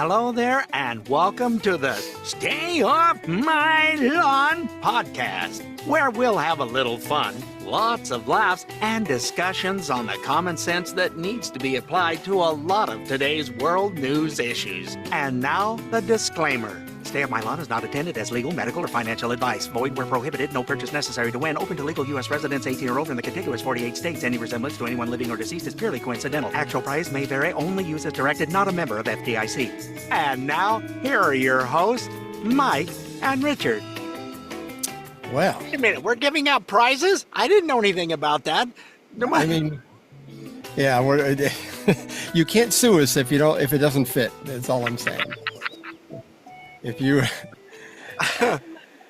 Hello there, and welcome to the Stay Off My Lawn podcast, where we'll have a little fun, lots of laughs, and discussions on the common sense that needs to be applied to a lot of today's world news issues. And now, the disclaimer. Stay Off My Lawn is not intended as legal, medical, or financial advice. Void where prohibited. No purchase necessary to win. Open to legal U.S. residents 18 or older in the contiguous 48 states. Any resemblance to anyone living or deceased is purely coincidental. Actual price may vary. Only use as directed. Not a member of FDIC. And now, here are your hosts, Mike and Richard. Well, Wait a minute. We're giving out prizes? I didn't know anything about that. I mean, yeah, you can't sue us if it doesn't fit. That's all I'm saying. If you,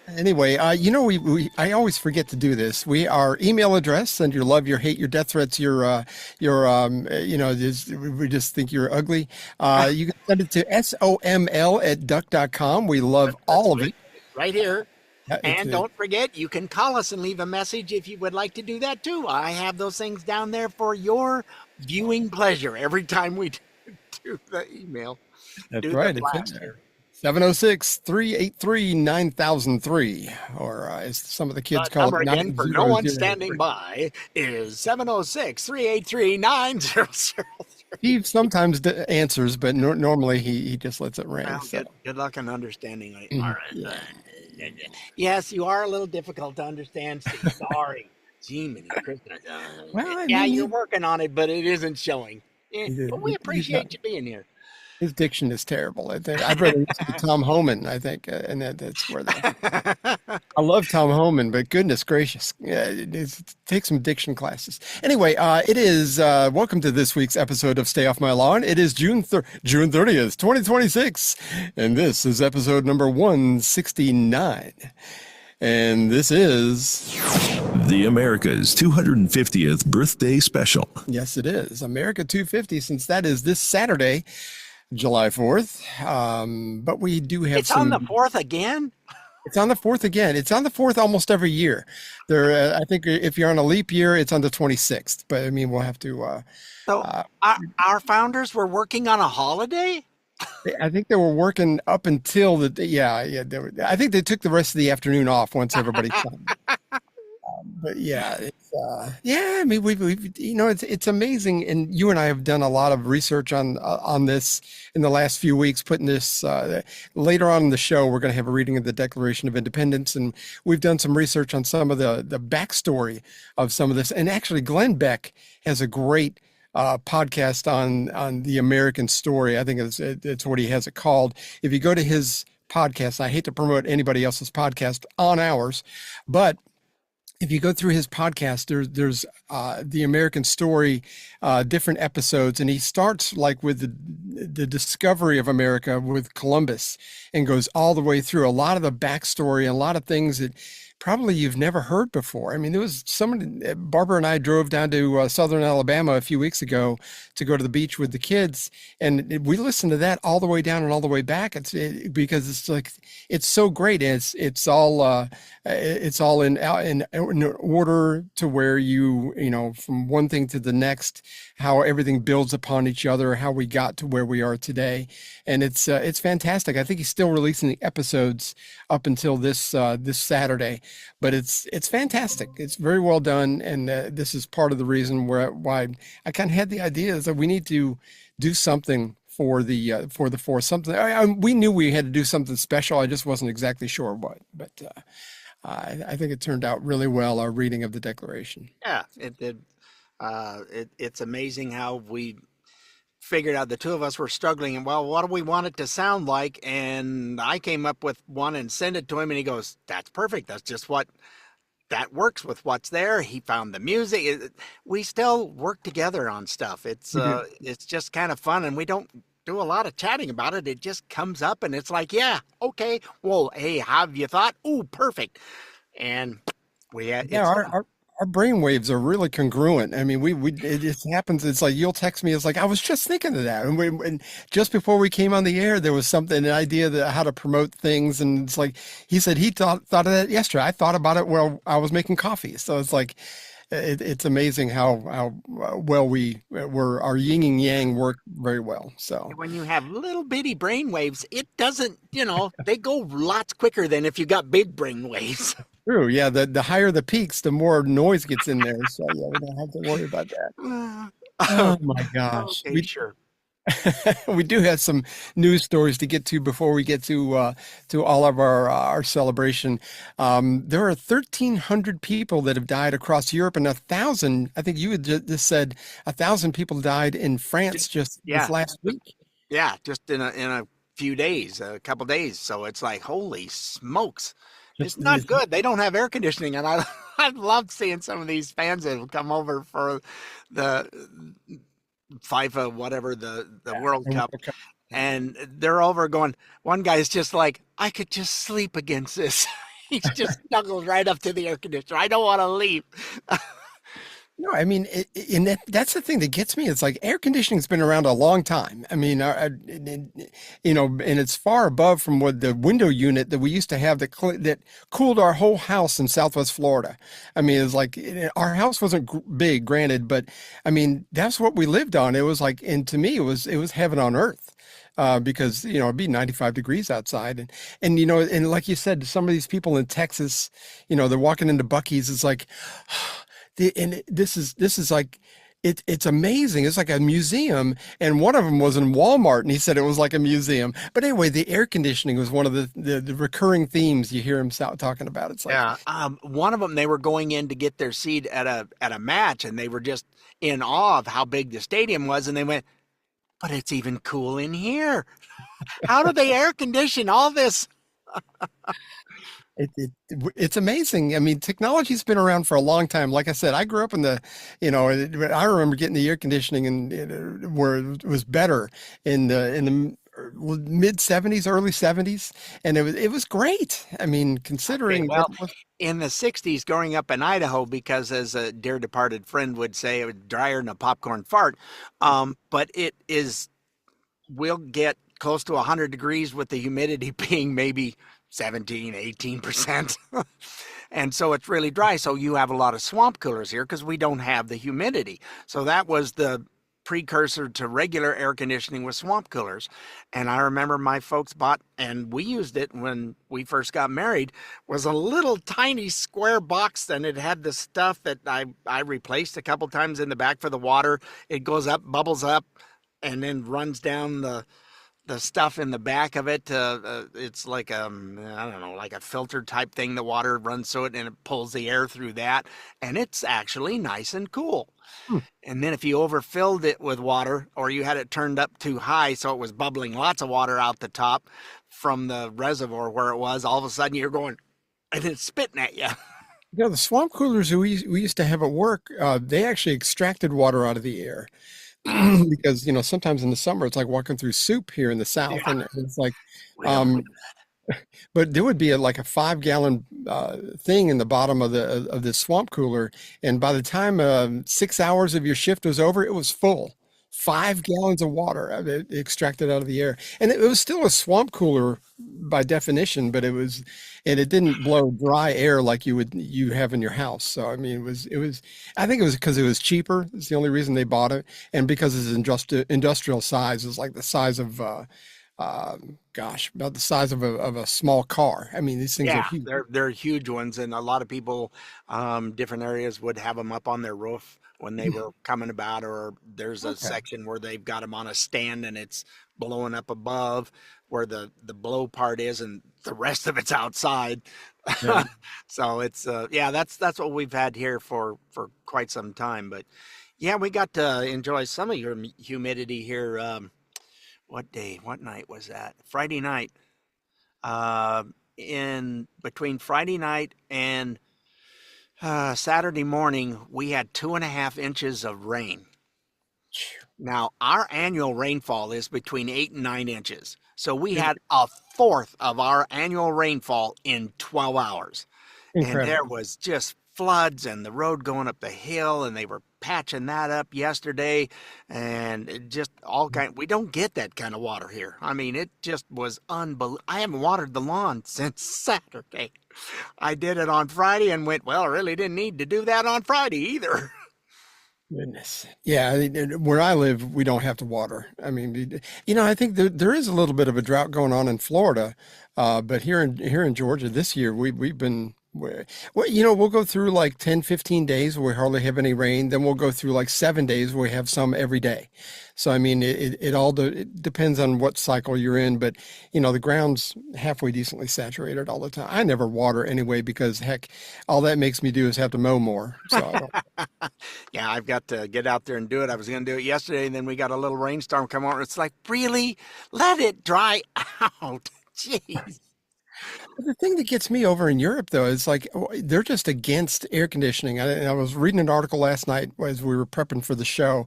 anyway, I always forget to do this. Our email address, and your love, your hate, your death threats, we just think you're ugly. You can send it to soml@duck.com. We love all of it. Right here. And don't forget, you can call us and leave a message if you would like to do that too. I have those things down there for your viewing pleasure every time we do the email. That's right. It's in there. 706-383-9003, or as some of the kids call it, again, for no one standing by, is 706-383-9003. He sometimes answers, but normally he just lets it ring. Well, good luck in understanding it. All right. Yes, you are a little difficult to understand, Steve. Sorry. Gee, Christmas. You're working on it, but it isn't showing. But we appreciate you being here. His diction is terrible. I'd rather listen to Tom Homan, I think, and that's where I love Tom Homan, but goodness gracious, take some diction classes. Anyway, it is welcome to this week's episode of Stay Off My Lawn. It is June 30th, 2026, and this is episode number 169. And this is the America's 250th birthday special. Yes, it is. America 250, since that is this Saturday, July 4th. But we do have on the 4th again? It's on the 4th again. It's on the 4th almost every year. I think if you're on a leap year, it's on the 26th. But I mean, we'll have to. Our founders were working on a holiday? I think they were working up until I think they took the rest of the afternoon off once everybody done. But yeah, I mean, it's amazing, and you and I have done a lot of research on this in the last few weeks. Putting this later on in the show, we're going to have a reading of the Declaration of Independence, and we've done some research on some of the backstory of some of this. And actually, Glenn Beck has a great podcast on the American story. I think it's what he has it called. If you go to his podcast, I hate to promote anybody else's podcast on ours, but if you go through his podcast, there's the American story, different episodes, and he starts like with the discovery of America with Columbus and goes all the way through a lot of the backstory and a lot of things that probably you've never heard before. I mean, there was Barbara and I drove down to southern Alabama a few weeks ago to go to the beach with the kids, and we listened to that all the way down and all the way back. Because it's like, it's so great. It's all in order to where you from one thing to the next, how everything builds upon each other, how we got to where we are today. And it's fantastic. I think he's still releasing the episodes up until this Saturday, but it's fantastic. It's very well done, and this is part of the reason why I kind of had the idea is that we need to do something for the force. Something we knew we had to do something special. I just wasn't exactly sure what, but I think it turned out really well. Our reading of the Declaration. Yeah, it's amazing how we figured out the two of us were struggling, and what do we want it to sound like? And I came up with one and sent it to him, and he goes, "That's perfect. That's just that works with what's there." He found the music. We still work together on stuff. It's just kind of fun, and we don't do a lot of chatting about it. It just comes up, and it's like, yeah, okay, well, hey, have you thought? Ooh, perfect. And our brain waves are really congruent. I mean, it just happens. It's like, you'll text me. It's like, I was just thinking of that. And just before we came on the air, there was an idea that how to promote things. And it's like, he said he thought of that yesterday. I thought about it while I was making coffee. So it's like, it's amazing how well our yin and yang work very well. So When you have little bitty brain waves, it doesn't, they go lots quicker than if you got big brain waves. true. Yeah, the higher the peaks, the more noise gets in there. So yeah, we don't have to worry about that. Oh my gosh. Okay, sure. We do have some news stories to get to before we get to all of our celebration. There are 1,300 people that have died across Europe, and 1,000. I think you had just said 1,000 people died in France just this Yeah, last week. yeah, just in a few days, a couple days. So it's like, holy smokes. It's Just not good. They don't have air conditioning, and I I love seeing some of these fans that have come over for the FIFA, whatever the World Cup, yeah. and they're over going. One guy's just like, I could just sleep against this. He's just snuggled right up to the air conditioner. I don't want to leave. No, I mean, and that's the thing that gets me. It's like air conditioning's been around a long time. I mean, and it's far above from what the window unit that we used to have that cooled our whole house in Southwest Florida. I mean, it's like our house wasn't big, granted, but I mean, that's what we lived on. It was like, and to me, it was heaven on earth. Because it'd be 95 degrees outside, and like you said, some of these people in Texas, they're walking into Buc-ee's. It's like, and this is like it's amazing. It's like a museum, and one of them was in Walmart, and he said it was like a museum. But anyway, the air conditioning was one of the recurring themes you hear him talking about. It's like, Yeah. One of them, they were going in to get their seat at a match, and they were just in awe of how big the stadium was, and they went, but it's even cool in here. How do they air condition all this? It, it it's amazing. I mean, technology's been around for a long time. Like I said, I grew up in I remember getting the air conditioning and where it was better in the mid '70s, early '70s, and it was great. I mean, Okay, considering what well, in the 60s, growing up in Idaho, because as a dear departed friend would say, it was drier than a popcorn fart. But we'll get close to 100 degrees with the humidity being maybe 17, 18%. And so it's really dry. So you have a lot of swamp coolers here because we don't have the humidity. So that was the precursor to regular air conditioning with swamp coolers. And I remember my folks bought, and we used it when we first got married, was a little tiny square box, and it had the stuff that I replaced a couple times in the back for the water. It goes up, bubbles up, and then runs down the stuff in the back of it. It's like I don't know, like a filter type thing. The water runs through it and it pulls the air through that, and it's actually nice and cool. Hmm. And then if you overfilled it with water, or you had it turned up too high so it was bubbling lots of water out the top from the reservoir where it was, all of a sudden you're going, and it's spitting at you. the swamp coolers that we used to have at work, they actually extracted water out of the air. Because sometimes in the summer it's like walking through soup here in the South, Yeah, and it's like, we don't um, but there would be like a 5 gallon thing in the bottom of the swamp cooler, and by the time 6 hours of your shift was over, it was full. 5 gallons of water extracted out of the air, and it was still a swamp cooler by definition, but it didn't blow dry air like you have in your house. So I mean, it was. I think it was because it was cheaper. It's the only reason they bought it, and because its industrial size is like the size of about the size of a small car. I mean, these things are Yeah, huge. they're huge ones, and a lot of people, different areas would have them up on their roof when they were coming about, or there's a Okay. section where they've got them on a stand and it's blowing up above where the blow part is, and the rest of it's outside. Yeah. So it's yeah, that's what we've had here for quite some time. But yeah, we got to enjoy some of your humidity here. What day, what night was that? Friday night. Uh, in between Friday night and Saturday morning, we had 2.5 inches of rain. Now, our annual rainfall is between 8 and 9 inches. So we had a fourth of our annual rainfall in 12 hours. And there Incredible. was just floods and the road going up the hill, and they were patching that up yesterday, and it just all kind. We don't get that kind of water here. I mean, it just was unbelievable. I haven't watered the lawn since Saturday. I did it on Friday and went, well, I really didn't need to do that on Friday either. Goodness. Yeah, where I live, we don't have to water. I mean, I think there is a little bit of a drought going on in Florida, but here in Georgia this year, we've been we'll go through like 10, 15 days where we hardly have any rain. Then we'll go through like 7 days where we have some every day. So I mean, it depends on what cycle you're in, but the ground's halfway decently saturated all the time. I never water anyway because heck, all that makes me do is have to mow more. So I don't. Yeah, I've got to get out there and do it. I was going to do it yesterday, and then we got a little rainstorm come on. It's like, really? Let it dry out. Jeez. The thing that gets me over in Europe, though, is like they're just against air conditioning. I was reading an article last night as we were prepping for the show.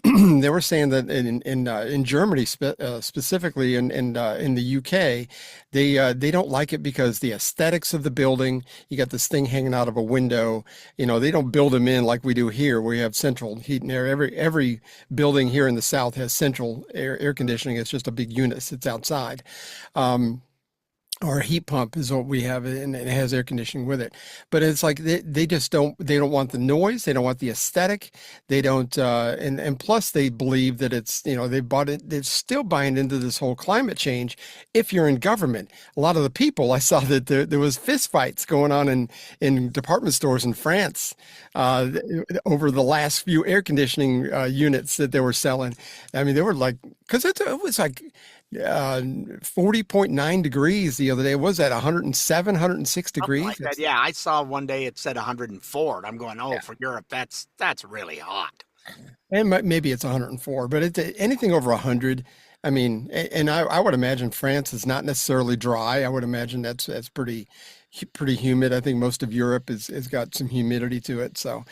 They were saying that in Germany specifically, in the UK, they don't like it because the aesthetics of the building. You got this thing hanging out of a window. They don't build them in like we do here, where you have central heat and air. Every building here in the South has central air conditioning. It's just a big unit. It's outside. Or a heat pump is what we have, and it has air conditioning with it. But it's like they just don't want the noise, they don't want the aesthetic, they don't, and plus they believe that it's they're still buying into this whole climate change. If you're in government, a lot of the people I saw that there was fist fights going on in department stores in France over the last few air conditioning units that they were selling. I mean, they were like, because it was like 40.9 degrees the other day. It was at 107, 106 degrees. Like that. Yeah, I saw one day it said 104, and I'm going, oh, yeah. For Europe, that's really hot. And maybe it's 104, but it's anything over 100. I mean, and I would imagine France is not necessarily dry. I would imagine that's pretty humid. I think most of Europe has got some humidity to it. So,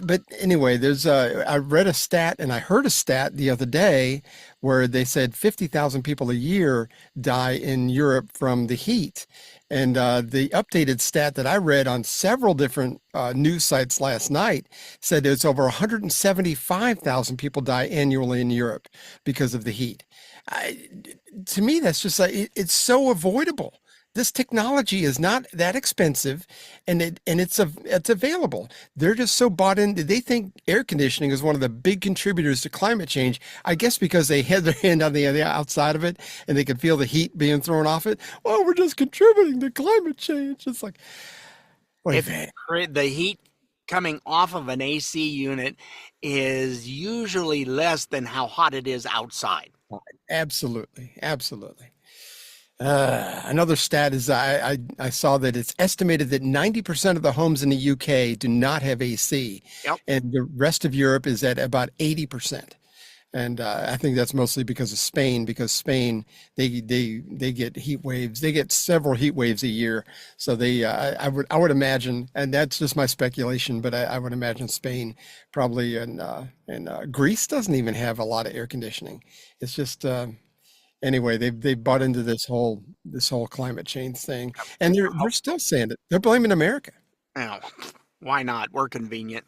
but anyway, I read a stat and I heard a stat the other day where they said 50,000 people a year die in Europe from the heat. And the updated stat that I read on several different news sites last night said it's over 175,000 people die annually in Europe because of the heat. To me, that's just like, it's so avoidable. This technology is not that expensive, and it's available. They're just so bought in. They think air conditioning is one of the big contributors to climate change. I guess because they had their hand on the outside of it and they could feel the heat being thrown off it. Well, we're just contributing to climate change. It's like, the heat coming off of an AC unit is usually less than how hot it is outside. Absolutely. Another stat is I saw that it's estimated that 90% of the homes in the UK do not have AC. Yep. And the rest of Europe is at about 80%. And I think that's mostly because of Spain, they get heat waves. They get several heat waves a year. So I would imagine, and that's just my speculation, but I would imagine Spain probably, and Greece doesn't even have a lot of air conditioning. It's just, anyway, they've bought into this whole climate change thing, and they're still saying it. They're blaming America. Well, why not? We're convenient.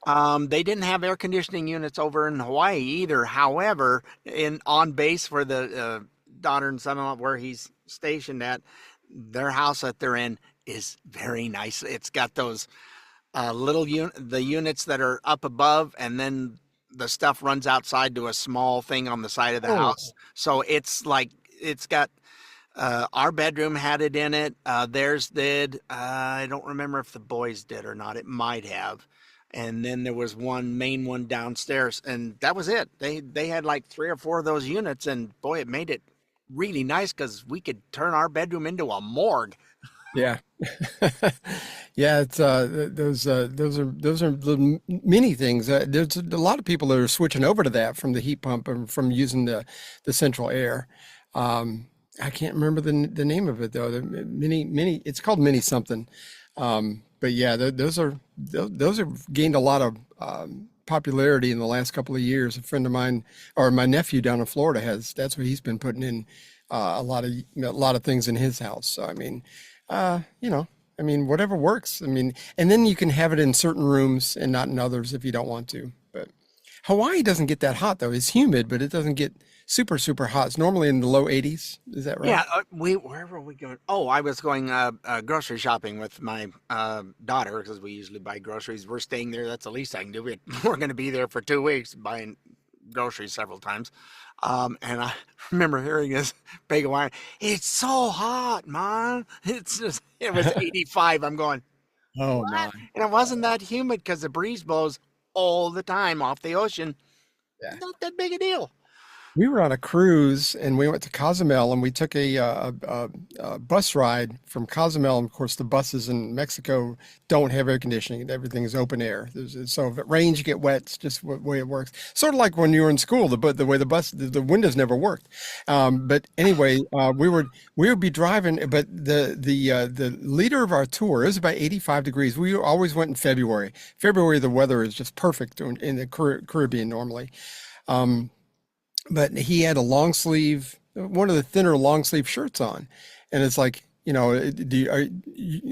They didn't have air conditioning units over in Hawaii either. However, on base for the daughter and son-in-law where he's stationed at, their house that they're in is very nice. It's got those the units that are up above, and then the stuff runs outside to a small thing on the side of the house. So it's like, it's got, our bedroom had it in it. Theirs did. I don't remember if the boys did or not. It might have. And then there was one main one downstairs, and that was it. They had like 3 or 4 of those units, and boy, it made it really nice because we could turn our bedroom into a morgue. Yeah. Yeah, it's those are the many things. There's a lot of people that are switching over to that from the heat pump and from using the central air. I can't remember the name of it though. The mini it's called mini something. But yeah, those are gained a lot of popularity in the last couple of years. A friend of mine, or my nephew down in Florida, that's what he's been putting in a lot of things in his house. So I mean, I mean, whatever works. I mean, and then you can have it in certain rooms and not in others if you don't want to. But Hawaii doesn't get that hot though. It's humid, but it doesn't get super, super hot. It's normally in the low 80s. Is that right? Yeah, where were we going? Oh, I was going grocery shopping with my daughter because we usually buy groceries. We're staying there. That's the least I can do. We're going to be there for 2 weeks buying groceries several times. And I remember hearing this big whine. It's so hot, Mom. It was 85. I'm going, Oh what? my. And it wasn't that humid because the breeze blows all the time off the ocean. Yeah. Not that big a deal. We were on a cruise and we went to Cozumel and we took a bus ride from Cozumel. And of course, the buses in Mexico don't have air conditioning. Everything is open air. So if it rains, you get wet. It's just the way it works. Sort of like when you were in school, the way the windows never worked. But anyway, we would be driving, but the leader of our tour, it was about 85 degrees. We always went in February. February, the weather is just perfect in the Caribbean normally. But he had a long sleeve, one of the thinner long sleeve shirts on. And it's like,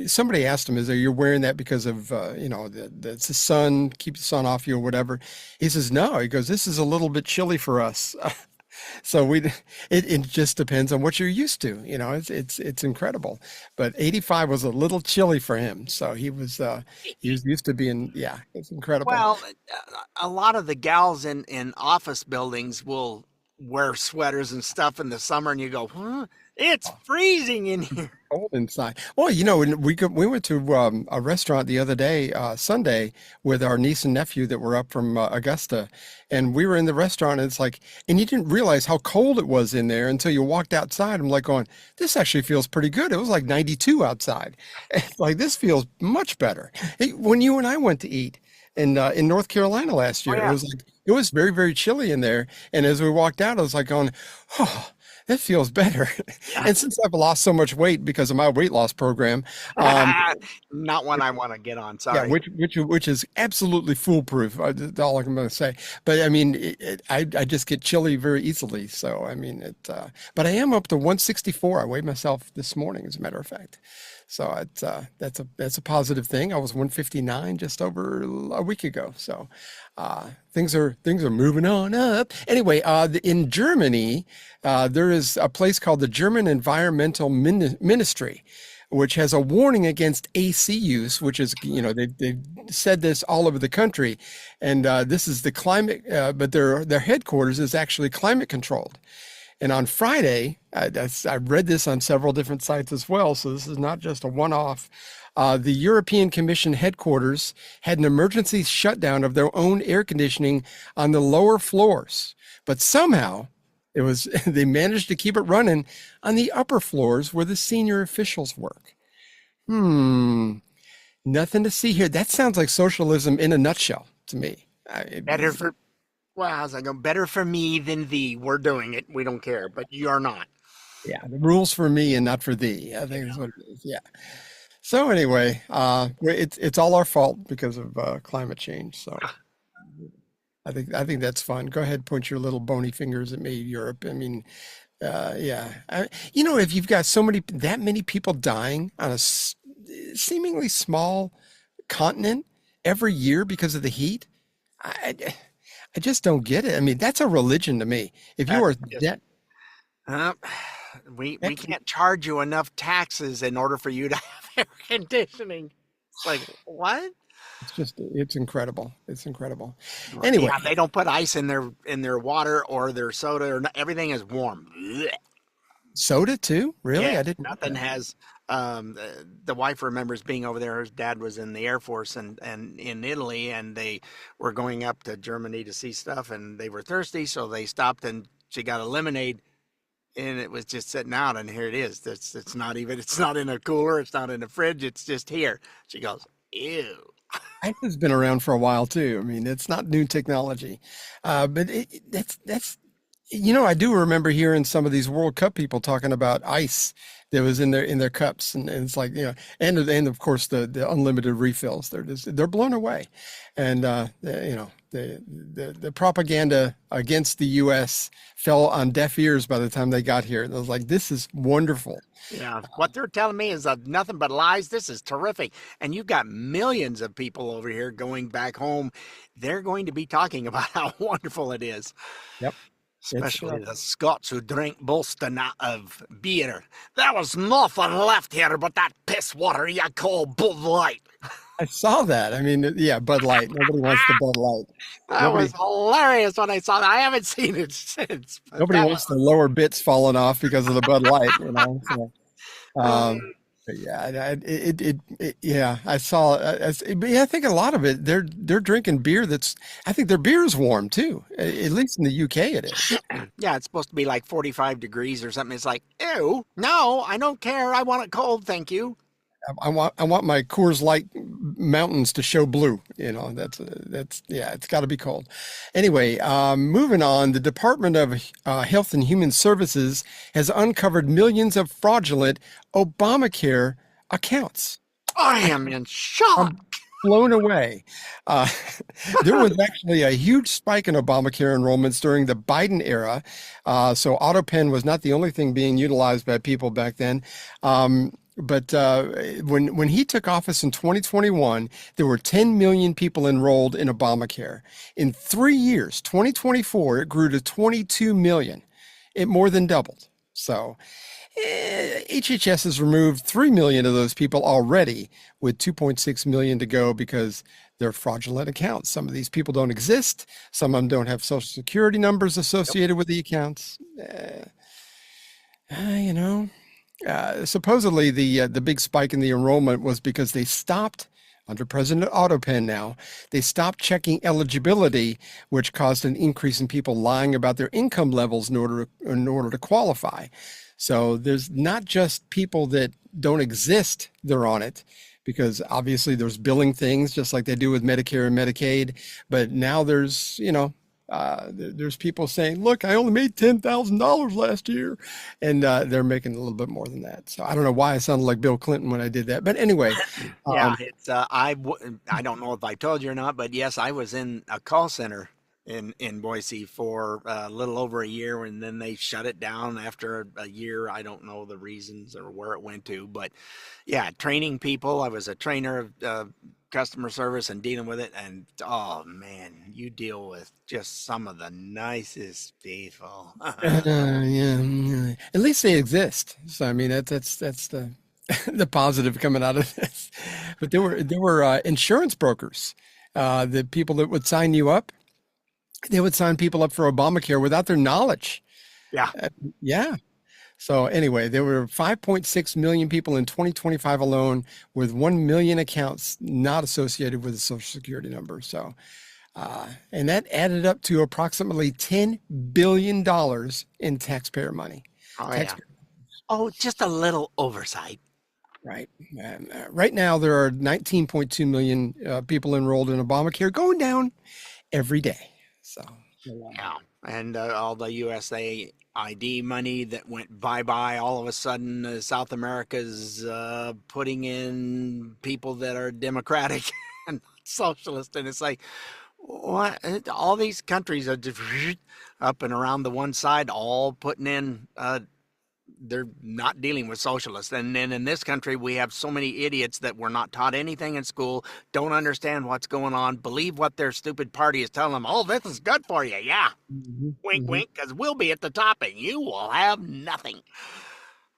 somebody asked him, you're wearing that because of, the sun, keep the sun off you or whatever. He says, no, he goes, this is a little bit chilly for us. So it just depends on what you're used to. It's incredible, but 85 was a little chilly for him. So he was used to being, yeah, it's incredible. Well, a lot of the gals in office buildings will wear sweaters and stuff in the summer, and you go, huh? It's freezing in here. Cold inside. Well, we went to a restaurant the other day, Sunday, with our niece and nephew that were up from Augusta, and we were in the restaurant, and it's like, and you didn't realize how cold it was in there until you walked outside. I'm like going, this actually feels pretty good. It was like 92 outside. It's like, this feels much better. When you and I went to eat in North Carolina last year, Oh, yeah. it was very, very chilly in there, and as we walked out, I was like going, oh, that feels better. And since I've lost so much weight because of my weight loss program, Not one I want to get on. yeah, Sorry. which is absolutely foolproof. That's all I'm going to say. But I mean, I just get chilly very easily. So I mean, but I am up to 164. I weighed myself this morning, as a matter of fact. So that's a positive thing. I was 159 just over a week ago. So things are moving on up. Anyway, in Germany, there is a place called the German Environmental Ministry, which has a warning against AC use, which is, they've said this all over the country. And this is the climate, but their headquarters is actually climate controlled. And on Friday, I read this on several different sites as well, so this is not just a one-off. The European Commission headquarters had an emergency shutdown of their own air conditioning on the lower floors, but somehow they managed to keep it running on the upper floors where the senior officials work. Nothing to see here. That sounds like socialism in a nutshell to me. How's I go? Better for me than thee. We're doing it. We don't care, but you're not. Yeah, the rules for me and not for thee. I think that's what it is. Yeah. So anyway, it's all our fault because of climate change. So I think that's fun. Go ahead, point your little bony fingers at me, Europe. I mean, yeah. If you've got that many people dying on a seemingly small continent every year because of the heat, I just don't get it. I mean, that's a religion to me. If you are that, we can't charge you enough taxes in order for you to have air conditioning. It's like, what? it's incredible. It's incredible. Anyway, Yeah, they don't put ice in their water or their soda, or everything is warm. Blech. soda too? Really? Yeah, I didn't. nothing has. The wife remembers being over there. Her dad was in the Air Force and in Italy, and they were going up to Germany to see stuff, and they were thirsty, so they stopped, and she got a lemonade, and it was just sitting out, and here it is. It's not in a cooler, it's not in a fridge, it's just here. She goes, ew. Ice has been around for a while too. I mean, it's not new technology, but that's. I do remember hearing some of these World Cup people talking about ice that was in their cups, and it's like, and of course the unlimited refills. They're blown away, and the propaganda against the U.S. fell on deaf ears by the time they got here. It was like, this is wonderful. Yeah, what they're telling me is nothing but lies. This is terrific. And you've got millions of people over here going back home. They're going to be talking about how wonderful it is. Yep. Especially the Scots who drink boasting of beer. There was nothing left here but that piss water you call Bud Light. I saw that. I mean, yeah, Bud Light. Nobody wants the Bud Light. That was hilarious when I saw that. I haven't seen it since. Nobody wants the lower bits falling off because of the Bud Light, you know. So, but yeah, yeah, I saw. But yeah, I think a lot of it, they're drinking beer I think their beer is warm too. At least in the UK, it is. Yeah, it's supposed to be like 45 degrees or something. It's like, ew, no, I don't care. I want it cold, thank you. I want my Coors Light mountains to show blue. You know, that's yeah, it's got to be cold. Anyway, moving on, the Department of Health and Human Services has uncovered millions of fraudulent Obamacare accounts. I am in shock. Blown away. There was actually a huge spike in Obamacare enrollments during the Biden era. So AutoPen was not the only thing being utilized by people back then. But when he took office in 2021, there were 10 million people enrolled in Obamacare. In 3 years, 2024, it grew to 22 million. It more than doubled. So HHS has removed 3 million of those people already, with 2.6 million to go because they're fraudulent accounts. Some of these people don't exist. Some of them don't have social security numbers associated with the accounts. You know. Supposedly the big spike in the enrollment was because they stopped, under President AutoPen now, they stopped checking eligibility, which caused an increase in people lying about their income levels in order to qualify. So there's not just people that don't exist, they're on it, because obviously there's billing things just like they do with Medicare and Medicaid, but now there's, you know, there's people saying, look, I only made $10,000 last year, and they're making a little bit more than that. So I don't know why I sounded like Bill Clinton when I did that, but anyway. Yeah, it's I don't know if I told you or not, but yes, I was in a call center in Boise for a little over a year, and then they shut it down after a year. I don't know the reasons or where it went to, but yeah, training people. I was a trainer of customer service and dealing with it, and oh man, you deal with just some of the nicest people. Yeah, at least they exist. So I mean, that's the the positive coming out of this. But there were insurance brokers, the people that would sign you up. They would sign people up for Obamacare without their knowledge. Yeah. Yeah. So anyway, there were 5.6 million people in 2025 alone, with 1 million accounts not associated with a social security number. So, and that added up to approximately $10 billion in taxpayer money. Oh, yeah. Oh, just a little oversight. Right. Right now, there are 19.2 million people enrolled in Obamacare, going down every day. So, yeah. And all the USA ID money that went bye-bye, all of a sudden South America's putting in people that are democratic and socialist, and it's like, what? All these countries are just up and around the one side, all putting in they're not dealing with socialists. And then in this country, we have so many idiots that were not taught anything in school, don't understand what's going on, believe what their stupid party is telling them. Oh, this is good for you. Yeah. Wink, wink, because we'll be at the top and you will have nothing.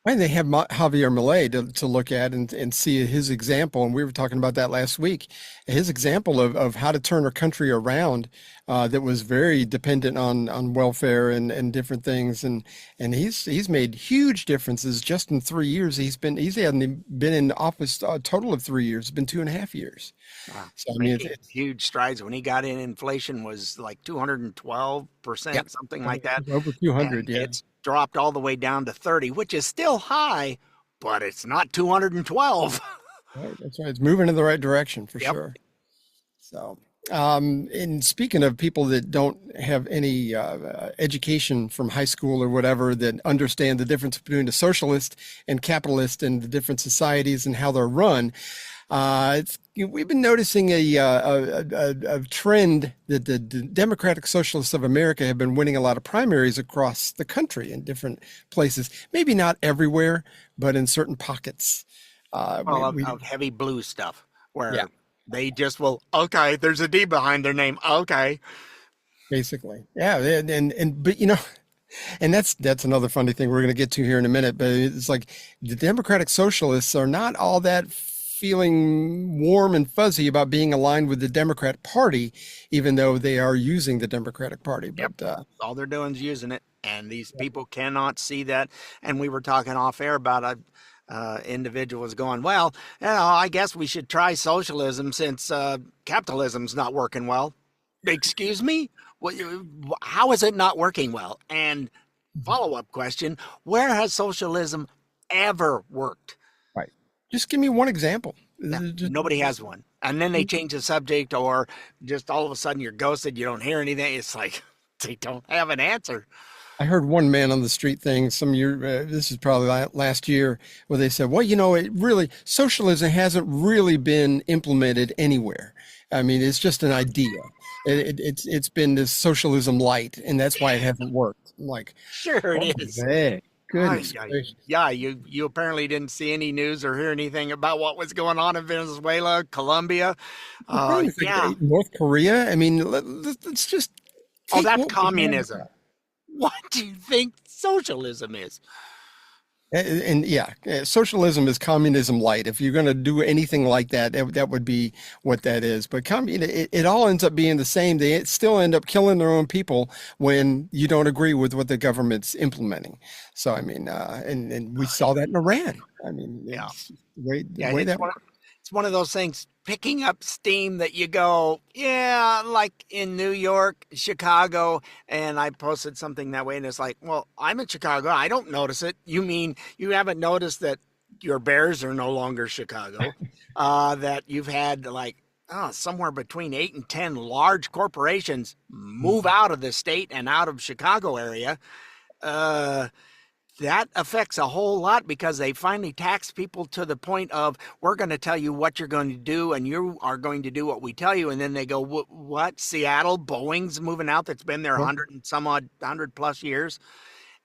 And they have Javier Milei to look at and see his example. And we were talking about that last week. His example of how to turn our country around that was very dependent on welfare and different things. And he's made huge differences just in 3 years. He hasn't been in office a total of 3 years. It's been 2.5 years. Wow. So I mean, it's huge strides. When he got in, inflation was like 212%, something like that. Over 200, yeah. It's dropped all the way down to 30, which is still high, but it's not 212. Right, that's right. It's moving in the right direction for sure. So And speaking of people that don't have any education from high school or whatever that understand the difference between a socialist and capitalist and the different societies and how they're run, we've been noticing a trend that the Democratic Socialists of America have been winning a lot of primaries across the country in different places. Maybe not everywhere, but in certain pockets. Of heavy blue stuff where Yeah. they just will, okay, there's a D behind their name. Okay. Basically, yeah, but and that's another funny thing we're going to get to here in a minute. But it's like the Democratic Socialists are not all that feeling warm and fuzzy about being aligned with the Democrat Party, even though they are using the Democratic Party. But All they're doing is using it. And these people cannot see that. And we were talking off air about individual was going, well, I guess we should try socialism since capitalism's not working well. Excuse me? How is it not working well? And follow-up question, where has socialism ever worked? right, just give me one example. Nobody has one. And then they change the subject, or just all of a sudden you're ghosted. You don't hear anything. It's like they don't have an answer. I heard one man on the street thing some year, this is probably last year, where they said, well, it really, socialism hasn't really been implemented anywhere. I mean, it's just an idea. It's been this socialism light, and that's why it hasn't worked. I'm like, sure it is. Hey, goodness. Yeah, you apparently didn't see any news or hear anything about what was going on in Venezuela, Colombia. North Korea. I mean, let's just. That's communism. What do you think socialism is? And socialism is communism light. If you're going to do anything like that, that would be what that is. But it all ends up being the same. They still end up killing their own people when you don't agree with what the government's implementing. So, I mean, and we saw that in Iran. I mean, it's one of those things picking up steam that you go, like in New York, Chicago, and I posted something that way, and it's like, well, I'm in Chicago. I don't notice it. You mean you haven't noticed that your Bears are no longer Chicago, that you've had somewhere between 8 and 10 large corporations move out of the state and out of Chicago area. That affects a whole lot because they finally tax people to the point of, we're going to tell you what you're going to do and you are going to do what we tell you. And then they go, what? Seattle, Boeing's moving out that's been there 100 plus years.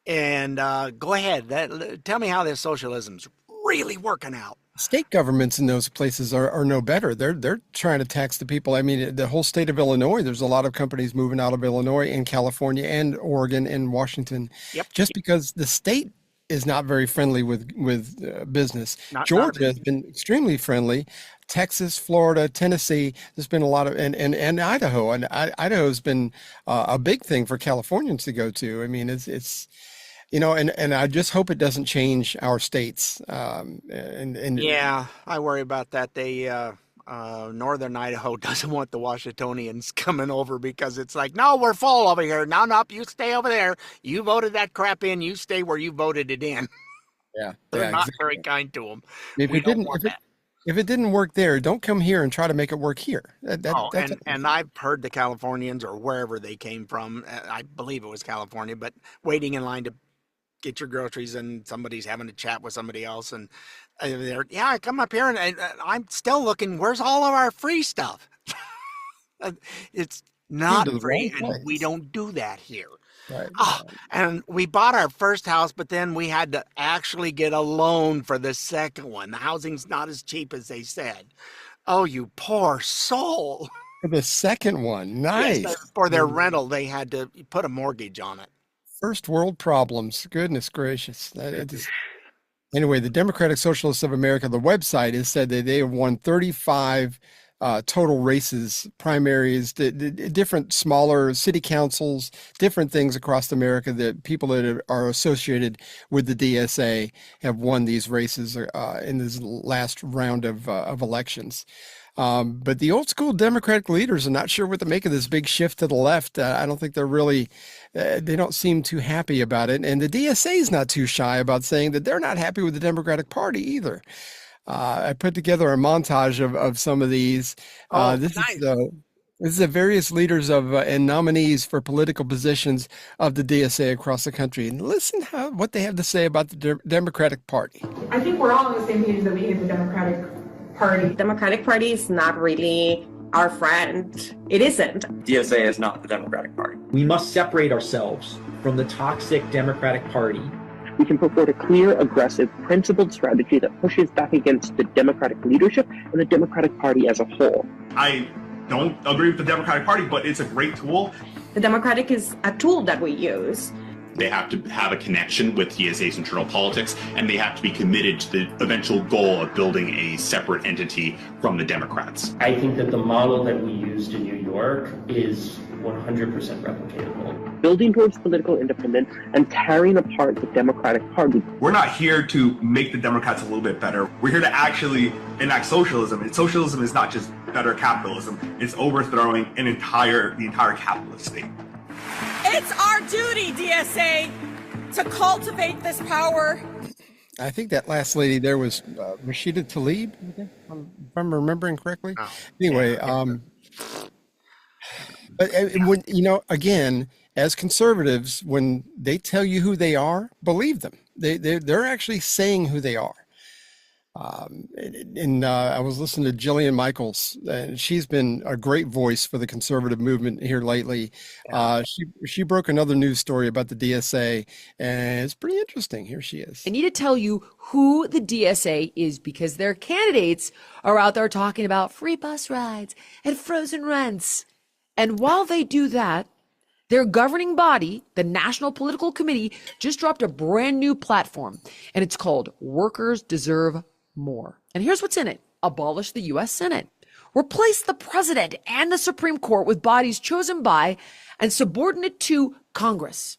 And go ahead. Tell me how this socialism's really working out. State governments in those places are no better. They're trying to tax the people. I mean, the whole state of Illinois, there's a lot of companies moving out of Illinois and California and Oregon and Washington, just because the state is not very friendly with business. Georgia has been extremely friendly. Texas, Florida, Tennessee, there's been a lot of, and Idaho. And Idaho's been a big thing for Californians to go to. I mean, it's and I just hope it doesn't change our states. I worry about that. They Northern Idaho doesn't want the Washingtonians coming over because it's like, no, we're full over here. No, you stay over there. You voted that crap in. You stay where you voted it in. Yeah, they're not very kind to them. If it didn't work there, don't come here and try to make it work here. And I've heard the Californians or wherever they came from, I believe it was California, but waiting in line to get your groceries and somebody's having a chat with somebody else and I come up here and I'm still looking, where's all of our free stuff? It's not free and we don't do that here. Right. And we bought our first house, but then we had to actually get a loan for the second one. The housing's not as cheap as they said. Oh, you poor soul. For the second one. Nice. Yes, for their rental, they had to put a mortgage on it. First world problems. Goodness gracious. Anyway, the Democratic Socialists of America, the website has said that they have won 35 total races, primaries, different smaller city councils, different things across America that people that are associated with the DSA have won these races in this last round of elections. But the old school Democratic leaders are not sure what to make of this big shift to the left. I don't think they're really, they don't seem too happy about it. And the DSA is not too shy about saying that they're not happy with the Democratic Party either. I put together a montage of some of these. This nice. is This is the various leaders of and nominees for political positions of the DSA across the country. And listen what they have to say about the Democratic Party. I think we're all on the same page that we hate the Democratic Party. The Democratic Party is not really our friend. It isn't. DSA is not the Democratic Party. We must separate ourselves from the toxic Democratic Party. We can put forward a clear, aggressive, principled strategy that pushes back against the Democratic leadership and the Democratic Party as a whole. I don't agree with the Democratic Party, but it's a great tool. The Democratic is a tool that we use. They have to have a connection with DSA's internal politics, and they have to be committed to the eventual goal of building a separate entity from the Democrats. I think that the model that we used in New York is 100% replicatable. Building towards political independence and tearing apart the Democratic Party. We're not here to make the Democrats a little bit better. We're here to actually enact socialism. And socialism is not just better capitalism. It's overthrowing the entire capitalist state. It's our duty, DSA, to cultivate this power. I think that last lady there was Rashida Tlaib, if I'm remembering correctly. Oh, anyway, but when again, as conservatives, when they tell you who they are, believe them. They're actually saying who they are. I was listening to Jillian Michaels, and she's been a great voice for the conservative movement here lately. She broke another news story about the DSA, and it's pretty interesting. Here she is. I need to tell you who the DSA is because their candidates are out there talking about free bus rides and frozen rents. And while they do that, their governing body, the National Political Committee, just dropped a brand new platform, and it's called Workers Deserve More. And here's what's in it. Abolish the U.S. Senate. Replace the president and the Supreme Court with bodies chosen by and subordinate to Congress.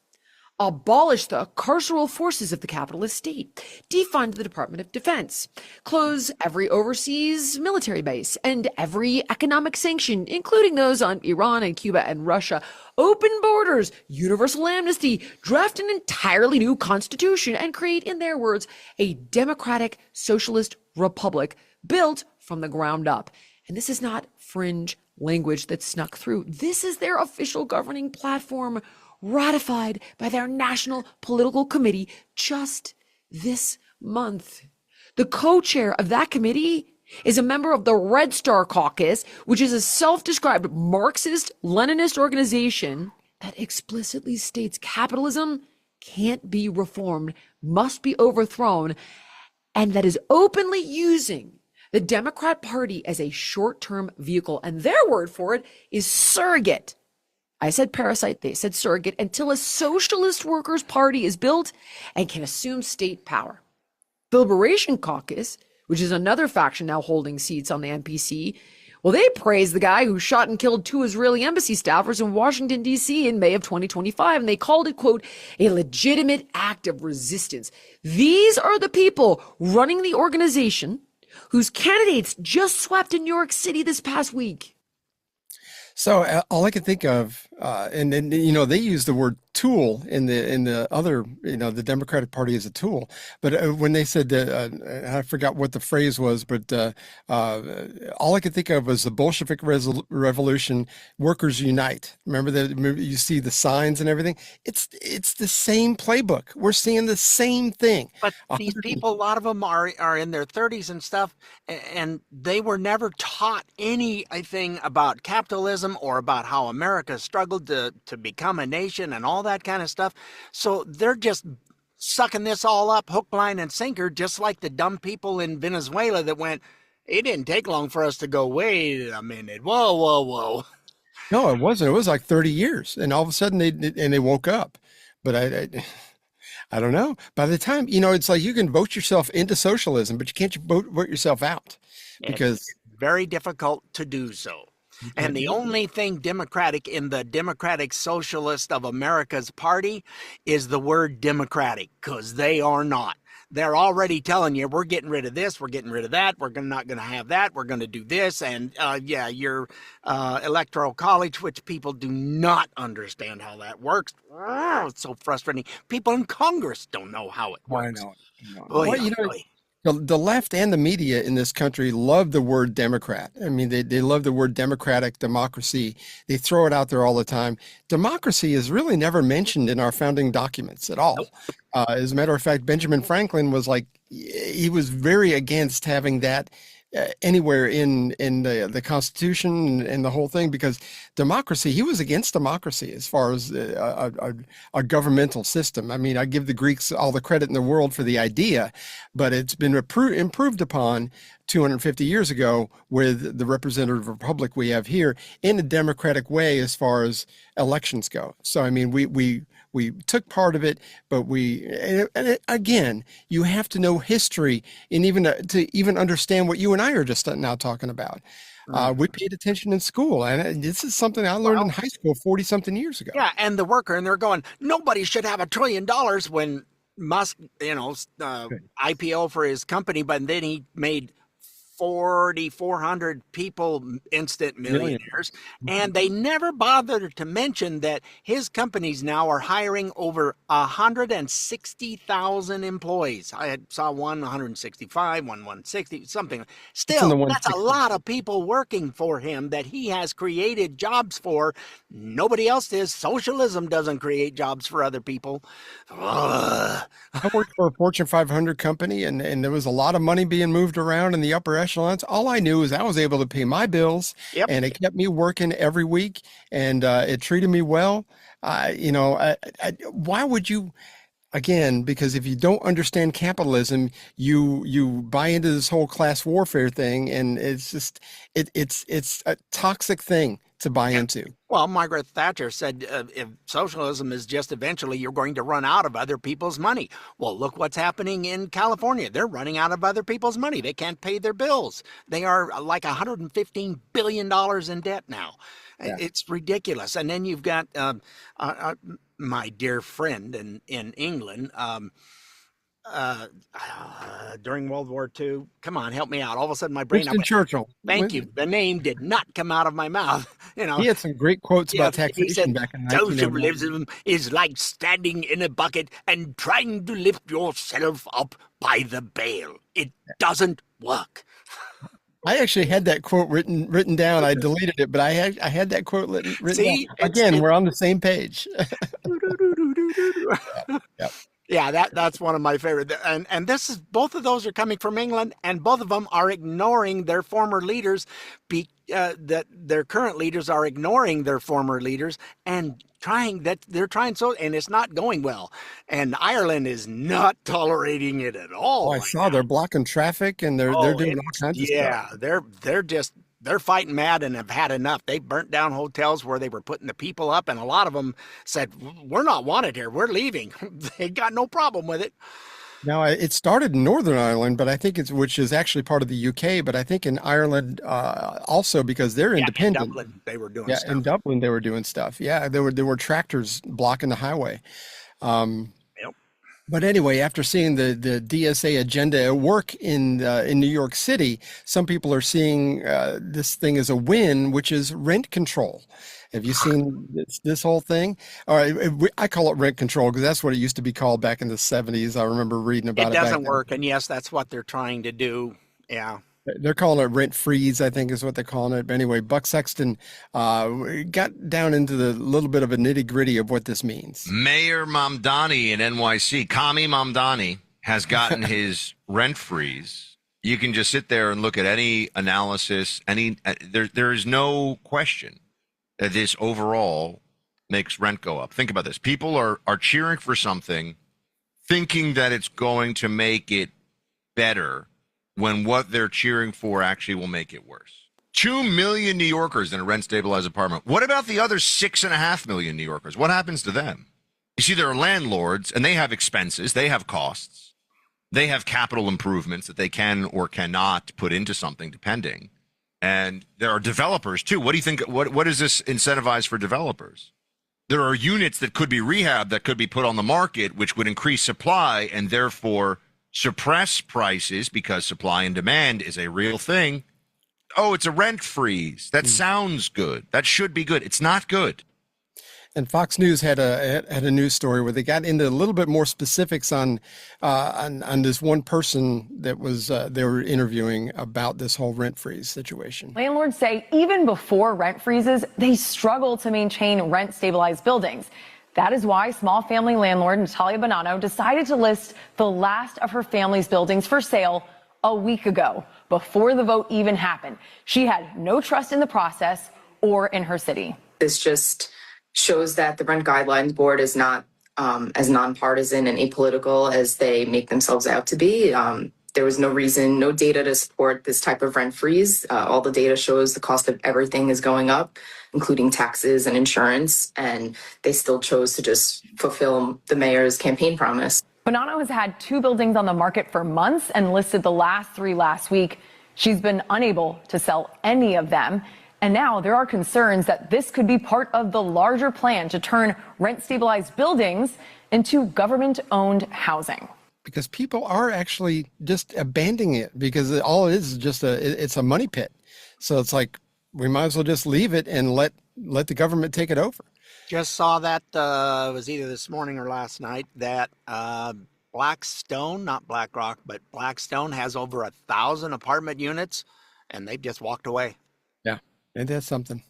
Abolish the carceral forces of the capitalist state. Defund the Department of Defense. Close every overseas military base and every economic sanction, including those on Iran and Cuba and Russia. Open borders, universal amnesty, draft an entirely new constitution, and create, in their words, a democratic socialist republic built from the ground up. And this is not fringe language that snuck through. This is their official governing platform, ratified by their National Political Committee just this month. The co-chair of that committee is a member of the Red Star Caucus, which is a self-described Marxist-Leninist organization that explicitly states capitalism can't be reformed, must be overthrown, and that is openly using the Democrat Party as a short-term vehicle. And their word for it is surrogate. I said parasite, they said surrogate, until a socialist workers' party is built and can assume state power. The Liberation Caucus, which is another faction now holding seats on the NPC, well, they praised the guy who shot and killed 2 Israeli embassy staffers in Washington, D.C. in May of 2025, and they called it, quote, a legitimate act of resistance. These are the people running the organization whose candidates just swept in New York City this past week. So all I could think of, and then they use the word tool in the other, the Democratic Party as a tool. But when they said that, I forgot what the phrase was, but all I could think of was the Bolshevik Revolution, workers unite. Remember you see the signs and everything. It's the same playbook. We're seeing the same thing. But these people, a lot of them are in their 30s and stuff, and they were never taught anything about capitalism or about how America struggled to become a nation and all that kind of stuff. So they're just sucking this all up hook, line, and sinker, just like the dumb people in Venezuela that went, it didn't take long for us to go, wait a minute, whoa. No, it wasn't. It was like 30 years. And all of a sudden they woke up. But I don't know. By the time, it's like you can vote yourself into socialism, but you can't vote yourself out because it's very difficult to do so. And the only thing democratic in the Democratic Socialist of America's party is the word democratic, because they are not. They're already telling you, we're getting rid of this, we're getting rid of that, we're not going to have that, we're going to do this, and your electoral college, which people do not understand how that works. Oh, it's so frustrating. People in Congress don't know how it works. I know. Well, The left and the media in this country love the word Democrat. I mean, they love the word democratic, democracy. They throw it out there all the time. Democracy is really never mentioned in our founding documents at all. As a matter of fact, Benjamin Franklin was he was very against having that anywhere in the Constitution and the whole thing, because democracy, he was against democracy as far as a governmental system. I mean, I give the Greeks all the credit in the world for the idea, but it's been improved upon 250 years ago with the representative republic we have here in a democratic way as far as elections go. So, I mean, we took part of it, but again, you have to know history and to even understand what you and I are just now talking about. We paid attention in school, and this is something I learned in high school 40 something years ago. Yeah, and the worker, and they're going, nobody should have $1 trillion when Musk, IPO for his company, but then he made 4,400 people instant millionaires, and they never bothered to mention that his companies now are hiring over 160,000 employees. I saw 165, 160, something. Still, that's a lot of people working for him that he has created jobs for. Nobody else is. Socialism doesn't create jobs for other people. I worked for a Fortune 500 company, and there was a lot of money being moved around in the upper echelons. All I knew is I was able to pay my bills, and it kept me working every week, and it treated me well. Why would you? Again, because if you don't understand capitalism, you buy into this whole class warfare thing, and it's just it's a toxic thing to buy into. Well, Margaret Thatcher said if socialism is just eventually you're going to run out of other people's money. Well, look what's happening in California. They're running out of other people's money. They can't pay their bills. They are like $115 billion in debt now. Yeah. It's ridiculous. And then you've got my dear friend in England, during World War II. Come on, help me out. All of a sudden, my brain. Winston Churchill. Thank you. The name did not come out of my mouth. He had some great quotes about taxation back in 1901. Socialism is like standing in a bucket and trying to lift yourself up by the bail. It doesn't work. I actually had that quote written down. I deleted it, but I had that quote written down. Again, we're on the same page. Yep. Yeah, that's one of my favorite. And this is, both of those are coming from England, and both of them are ignoring their former leaders. That their current leaders are ignoring their former leaders and they're trying so, and it's not going well. And Ireland is not tolerating it at all. I saw they're blocking traffic, and they're doing all kinds of stuff. Yeah, they're fighting mad and have had enough. They burnt down hotels where they were putting the people up, and a lot of them said, we're not wanted here. We're leaving. They got no problem with it. Now, it started in Northern Ireland, but I think which is actually part of the UK, but I think in Ireland also, because they're independent. In Dublin, they were doing stuff. In Dublin, they were doing stuff. Yeah, there were tractors blocking the highway. But anyway, after seeing the DSA agenda at work in New York City, some people are seeing this thing as a win, which is rent control. Have you seen this whole thing? All right, I call it rent control because that's what it used to be called back in the 70s. I remember reading about it. It doesn't work, and yes, that's what they're trying to do. Yeah. They're calling it rent freeze, I think is what they're calling it. But anyway, Buck Sexton got down into the little bit of a nitty gritty of what this means. Mayor Mamdani in NYC, Kami Mamdani, has gotten his rent freeze. You can just sit there and look at any analysis. There is no question that this overall makes rent go up. Think about this. People are cheering for something, thinking that it's going to make it better, when what they're cheering for actually will make it worse. 2 million New Yorkers in a rent-stabilized apartment. What about the other 6.5 million New Yorkers? What happens to them? You see, there are landlords, and they have expenses. They have costs. They have capital improvements that they can or cannot put into something, depending. And there are developers, too. What do you think? What is this incentivize for developers? There are units that could be rehabbed, that could be put on the market, which would increase supply and therefore suppress prices because supply and demand is a real thing. Oh, it's a rent freeze. That sounds good. That should be good. It's not good. And Fox News had a news story where they got into a little bit more specifics on this one person that was they were interviewing about this whole rent freeze situation. Landlords say even before rent freezes, they struggle to maintain rent-stabilized buildings. That is why small family landlord Natalia Bonanno decided to list the last of her family's buildings for sale a week ago, before the vote even happened. She had no trust in the process or in her city. This just shows that the Rent Guidelines Board is not as nonpartisan and apolitical as they make themselves out to be. There was no reason, no data to support this type of rent freeze. All the data shows the cost of everything is going up, including taxes and insurance, and they still chose to just fulfill the mayor's campaign promise. Bonanno has had 2 buildings on the market for months and listed the last 3 last week. She's been unable to sell any of them. And now there are concerns that this could be part of the larger plan to turn rent-stabilized buildings into government-owned housing. Because people are actually just abandoning it because all it is just it's a money pit. So it's like, we might as well just leave it and let the government take it over. Just saw that, it was either this morning or last night, that Blackstone, not BlackRock, but Blackstone has over 1,000 apartment units, and they've just walked away. Yeah, and that's something.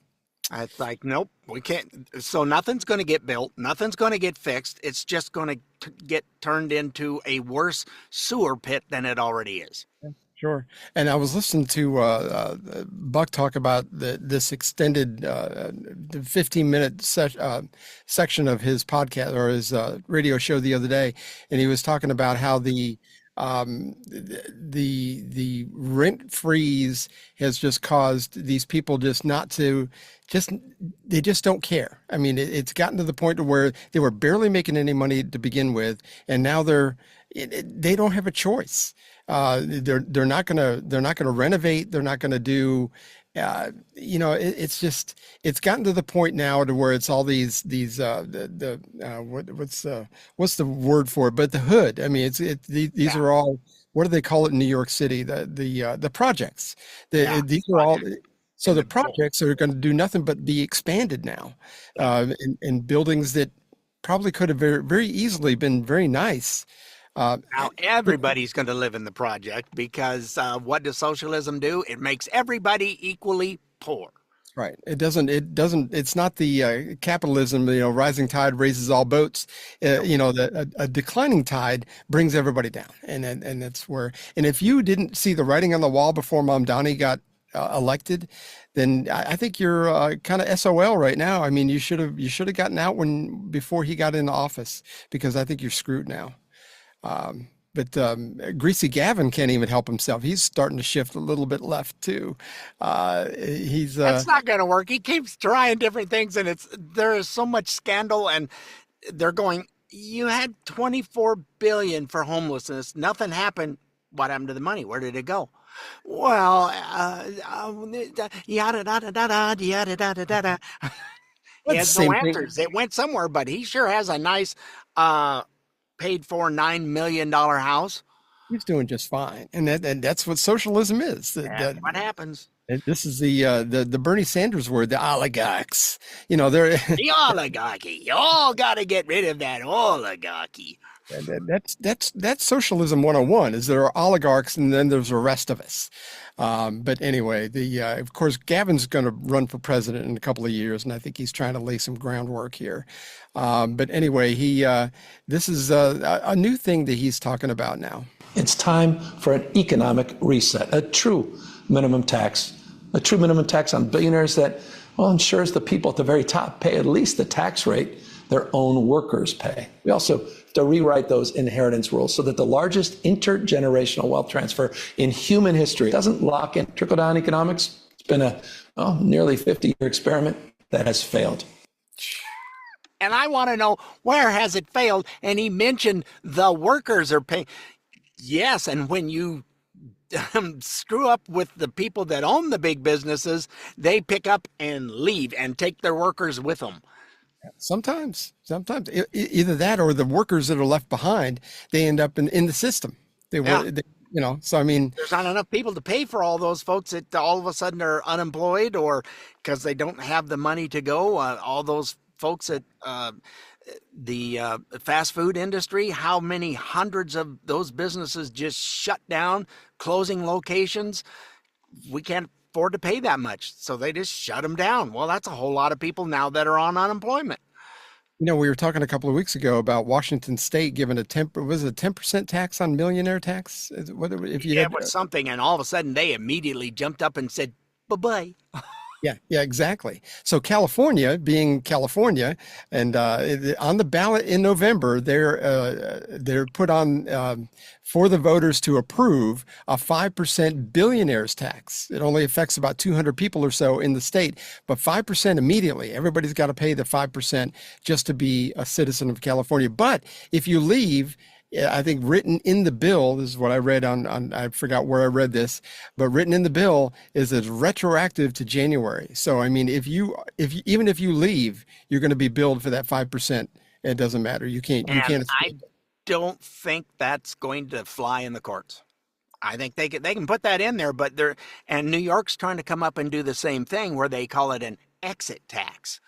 It's like, nope, we can't. So nothing's going to get built. Nothing's going to get fixed. It's just going to get turned into a worse sewer pit than it already is. Sure. And I was listening to Buck talk about this extended 15-minute section of his podcast or his radio show the other day, and he was talking about how the rent freeze has just caused these people just not to they just don't care. I mean, it's gotten to the point where they were barely making any money to begin with, and now they don't have a choice. They're not gonna renovate. They're not gonna do. It's gotten to the point now to where it's all these what's the word for it? But the hood. I mean, these are all, what do they call it in New York City? The projects. These are all. So the projects are going to do nothing but be expanded now, in buildings that probably could have very, very easily been very nice. Now everybody's going to live in the project because what does socialism do? It makes everybody equally poor. Right. It's not the capitalism, rising tide raises all boats. A declining tide brings everybody down. And that's where, and if you didn't see the writing on the wall before Mamdani got elected, then I think you're kind of SOL right now. I mean, you should have gotten out before he got into office, because I think you're screwed now. But Greasy Gavin can't even help himself. He's starting to shift a little bit left too. That's not going to work. He keeps trying different things, and there is so much scandal, and they're going, you had $24 billion for homelessness. Nothing happened. What happened to the money? Where did it go? Well, yada da da da da yada da da da da. He has no answers. It went somewhere, but he sure has a nice paid for $9 million house. He's doing just fine, and that's what socialism is. What happens? This is the Bernie Sanders word, the oligarchs. They're the oligarchy. You all got to get rid of that oligarchy. That's socialism 101. Is there are oligarchs, and then there's the rest of us. But anyway, of course, Gavin's going to run for president in a couple of years, and I think he's trying to lay some groundwork here. But anyway, this is a new thing that he's talking about now. It's time for an economic reset, a true minimum tax on billionaires that, ensures the people at the very top pay at least the tax rate their own workers pay. We also have to rewrite those inheritance rules so that the largest intergenerational wealth transfer in human history doesn't lock in trickle-down economics. It's been a nearly 50-year experiment that has failed. And I want to know, where has it failed? And he mentioned the workers are paying. Yes, and when you screw up with the people that own the big businesses, they pick up and leave and take their workers with them. Sometimes either that or the workers that are left behind, they end up in the system. So I mean, there's not enough people to pay for all those folks that all of a sudden are unemployed, or because they don't have the money to go. All those folks at the fast food industry, how many hundreds of those businesses just shut down, closing locations. We can't afford to pay that much, so they just shut them down. Well, that's a whole lot of people now that are on unemployment. You know, we were talking a couple of weeks ago about Washington State giving a 10% tax on millionaire tax. If you it was something, and all of a sudden they immediately jumped up and said, bye-bye. Yeah, exactly. So California, being California, and on the ballot in November, they're put on for the voters to approve a 5% billionaires tax. It only affects about 200 people or so in the state, but 5% immediately. Everybody's got to pay the 5% just to be a citizen of California. But if you leave, I think written in the bill, this is what I read on I forgot where I read this, but written in the bill is it's retroactive to January. So, I mean, even if you leave, you're going to be billed for that 5%. It doesn't matter. You can't escape. I don't think that's going to fly in the courts. I think they can put that in there, but New York's trying to come up and do the same thing where they call it an exit tax.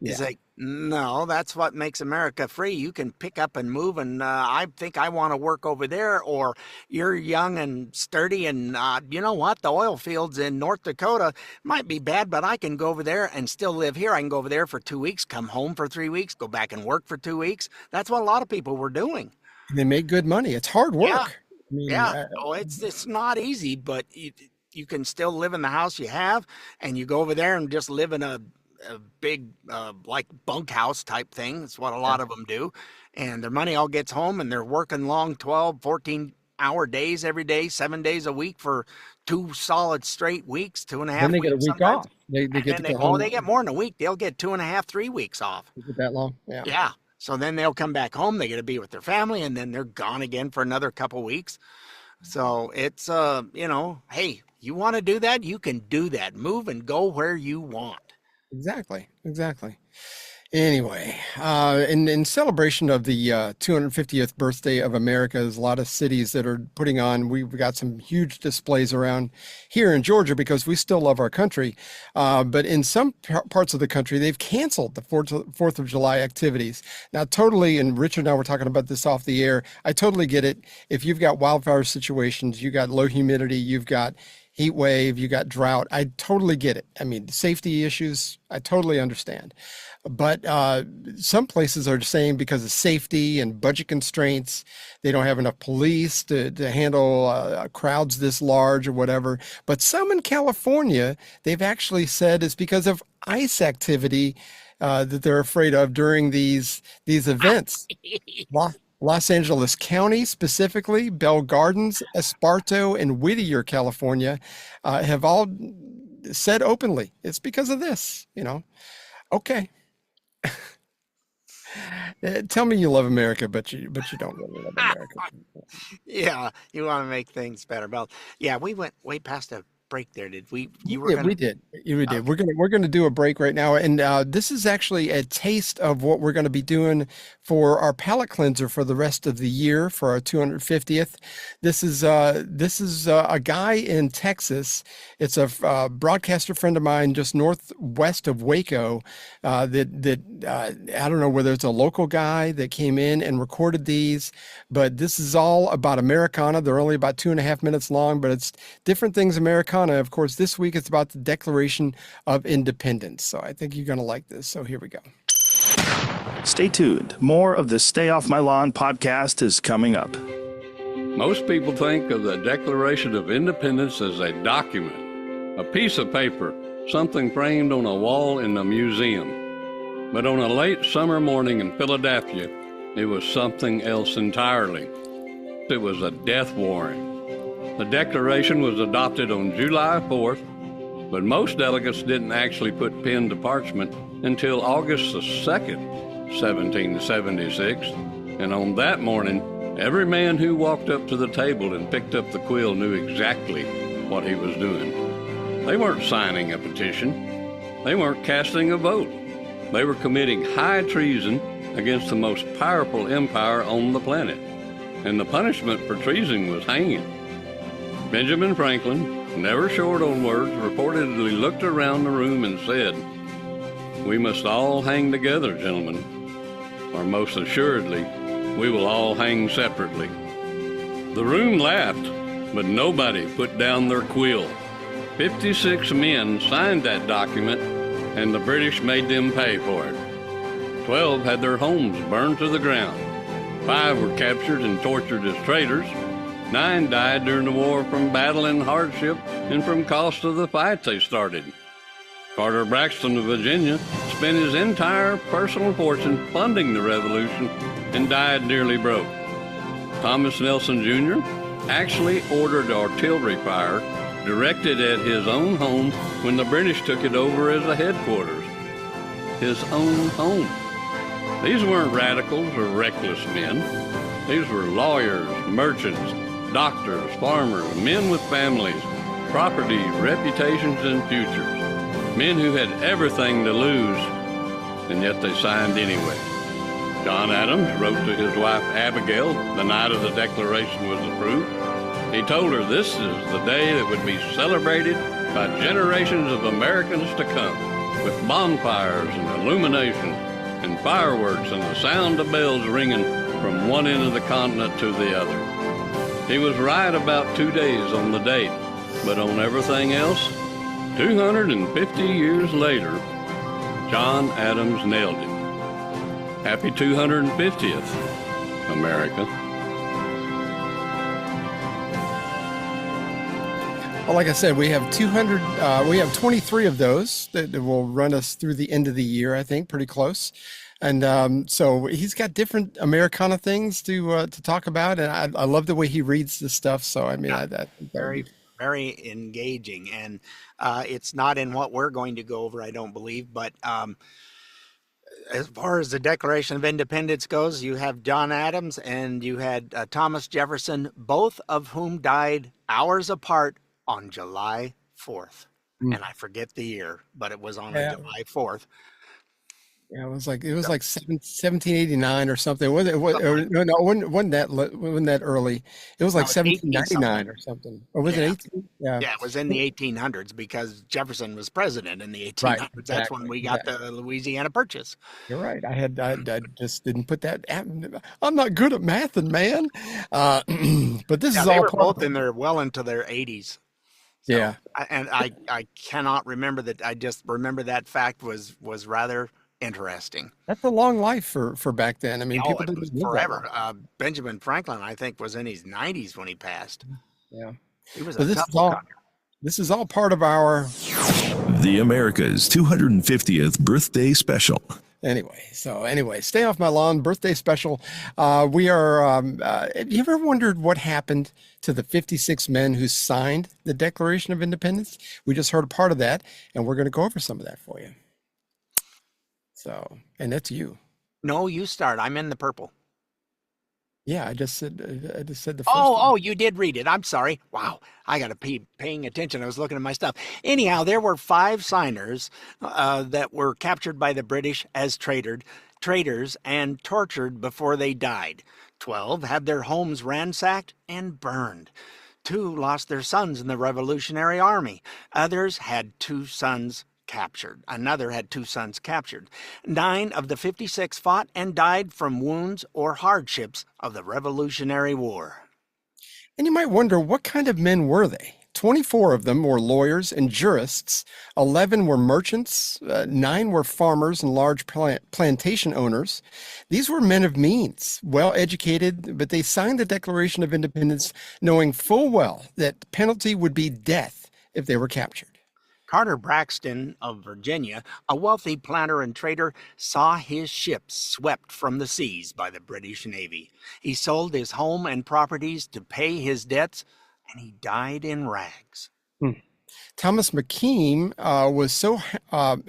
It's like, no, that's what makes America free. You can pick up and move, and I think I want to work over there, or you're young and sturdy, and you know what? The oil fields in North Dakota might be bad, but I can go over there and still live here. I can go over there for 2 weeks, come home for 3 weeks, go back and work for 2 weeks. That's what a lot of people were doing. They make good money. It's hard work. Yeah, I mean, it's not easy, but you can still live in the house you have, and you go over there and just live in a big like bunkhouse type thing. That's what a lot of them do, and their money all gets home, and they're working long 12 14-hour days every day, 7 days a week for 2 solid straight weeks, 2.5 weeks. Then they get a week sometimes. off. They get more than a week. They'll get 2.5 3 weeks off. Is it that long? Yeah. So then they'll come back home, they get to be with their family, and then they're gone again for another couple weeks. So it's hey, you want to do that, you can do that. Move and go where you want. Exactly. Anyway, in celebration of the 250th birthday of America, there's a lot of cities that are putting on. We've got some huge displays around here in Georgia because we still love our country. But in some parts of the country, they've canceled the 4th of July activities. Now, totally, and Richard and I were talking about this off the air, I totally get it. If you've got wildfire situations, you got low humidity, you've got heat wave, you got drought, I totally get it. I mean, safety issues, I totally understand. But some places are saying because of safety and budget constraints, they don't have enough police to handle crowds this large or whatever. But some in California, they've actually said it's because of ice activity that they're afraid of during these events. Los Angeles County, specifically, Bell Gardens, Esparto, and Whittier, California, have all said openly, it's because of this, Okay. Tell me you love America, but you don't really love America. Yeah, you want to make things better. Well, yeah, we went way past a break there. Did we? We did. We're gonna do a break right now, and this is actually a taste of what we're going to be doing for our palate cleanser for the rest of the year for our 250th. This is a guy in Texas. It's a broadcaster friend of mine just northwest of Waco. That I don't know whether it's a local guy that came in and recorded these, but this is all about Americana. They're only about 2.5 minutes long, but it's different things Americana. Of course, this week it's about the Declaration of Independence. So I think you're going to like this. So here we go. Stay tuned. More of the Stay Off My Lawn podcast is coming up. Most people think of the Declaration of Independence as a document, a piece of paper, something framed on a wall in a museum. But on a late summer morning in Philadelphia, it was something else entirely. It was a death warrant. The Declaration was adopted on July 4th, but most delegates didn't actually put pen to parchment until August the 2nd, 1776, and on that morning, every man who walked up to the table and picked up the quill knew exactly what he was doing. They weren't signing a petition. They weren't casting a vote. They were committing high treason against the most powerful empire on the planet, and the punishment for treason was hanging. Benjamin Franklin, never short on words, reportedly looked around the room and said, We must all hang together, gentlemen, or most assuredly, we will all hang separately. The room laughed, but nobody put down their quill. 56 men signed that document, and the British made them pay for it. 12 had their homes burned to the ground. 5 were captured and tortured as traitors. 9 died during the war from battle and hardship and from cost of the fights they started. Carter Braxton of Virginia spent his entire personal fortune funding the revolution and died nearly broke. Thomas Nelson Jr. actually ordered artillery fire directed at his own home when the British took it over as a headquarters. His own home. These weren't radicals or reckless men. These were lawyers, merchants, doctors, farmers, men with families, property, reputations, and futures. Men who had everything to lose, and yet they signed anyway. John Adams wrote to his wife Abigail the night of the Declaration was approved. He told her this is the day that would be celebrated by generations of Americans to come, with bonfires and illumination and fireworks and the sound of bells ringing from one end of the continent to the other. He was right about 2 days on the date, but on everything else, 250 years later, John Adams nailed it. Happy 250th, America. Well, like I said, we have 23 of those that will run us through the end of the year, I think, pretty close. And so he's got different Americana things to talk about, and I love the way he reads the stuff. So I mean, very engaging, and it's not in what we're going to go over, I don't believe, but as far as the Declaration of Independence goes, you have John Adams and you had Thomas Jefferson, both of whom died hours apart on July 4th. And I forget the year, but it was on July 4th. Yeah, it was like 1789 or something. It wasn't that early. It was like 1799 or something. Or was it 18? Yeah, it was in the 1800s because Jefferson was president in the 1800s. Right, exactly, that's when we got the Louisiana Purchase. You're right. I just didn't put that. I'm not good at mathing, man. But this is all. They were both well into their 80s. So, yeah, and I cannot remember that. I just remember that fact was rather interesting. That's a long life for back then. I mean, people didn't live forever. Benjamin Franklin, I think, was in his 90s when he passed. Yeah, he was. This is all part of our The America's 250th birthday special. Anyway, stay off my lawn birthday special. We are. Have you ever wondered what happened to the 56 men who signed the Declaration of Independence? We just heard a part of that, and we're going to go over some of that for you. So, and that's you. No, you start. I'm in the purple. Yeah, I just said the first. Oh, you did read it. I'm sorry. Wow, I got to be paying attention. I was looking at my stuff. Anyhow, there were 5 signers that were captured by the British as traitors and tortured before they died. 12 had their homes ransacked and burned. 2 lost their sons in the Revolutionary Army. Others had 2 sons captured. Another had 2 sons captured. 9 of the 56 fought and died from wounds or hardships of the Revolutionary War. And you might wonder, what kind of men were they? 24 of them were lawyers and jurists. 11 were merchants. 9 were farmers and large plantation owners. These were men of means, well educated, but they signed the Declaration of Independence knowing full well that the penalty would be death if they were captured. Carter Braxton of Virginia, a wealthy planter and trader, saw his ships swept from the seas by the British Navy. He sold his home and properties to pay his debts, and he died in rags. Thomas McKean was so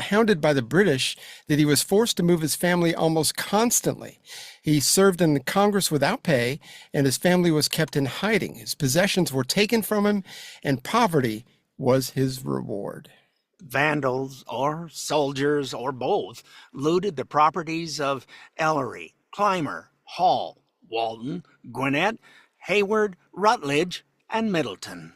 hounded by the British that he was forced to move his family almost constantly. He served in the Congress without pay, and his family was kept in hiding. His possessions were taken from him, and poverty was his reward. Vandals or soldiers or both looted the properties of Ellery, Clymer, Hall, Walton, Gwinnett, Hayward, Rutledge, and Middleton.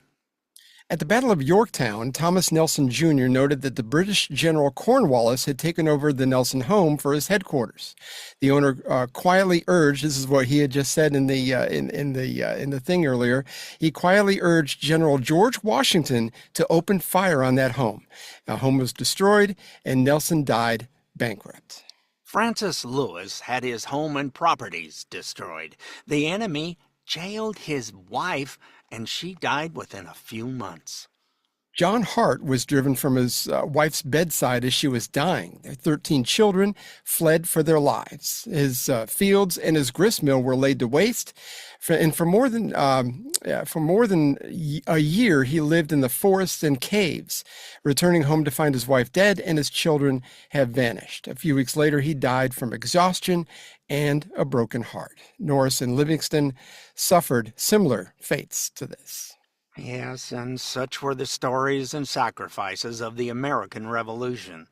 At the Battle of Yorktown, Thomas Nelson Jr. noted that the British General Cornwallis had taken over the Nelson home for his headquarters. The owner quietly urged, this is what he had just said in the thing earlier, he quietly urged General George Washington to open fire on that home. The home was destroyed, and Nelson died bankrupt. Francis Lewis had his home and properties destroyed. The enemy jailed his wife, and she died within a few months. John Hart was driven from his wife's bedside as she was dying. Their 13 children fled for their lives. His fields and his grist mill were laid to waste. For more than a year, he lived in the forests and caves, returning home to find his wife dead and his children have vanished. A few weeks later, he died from exhaustion and a broken heart. Norris and Livingston suffered similar fates to this. Yes, and such were the stories and sacrifices of the American Revolution.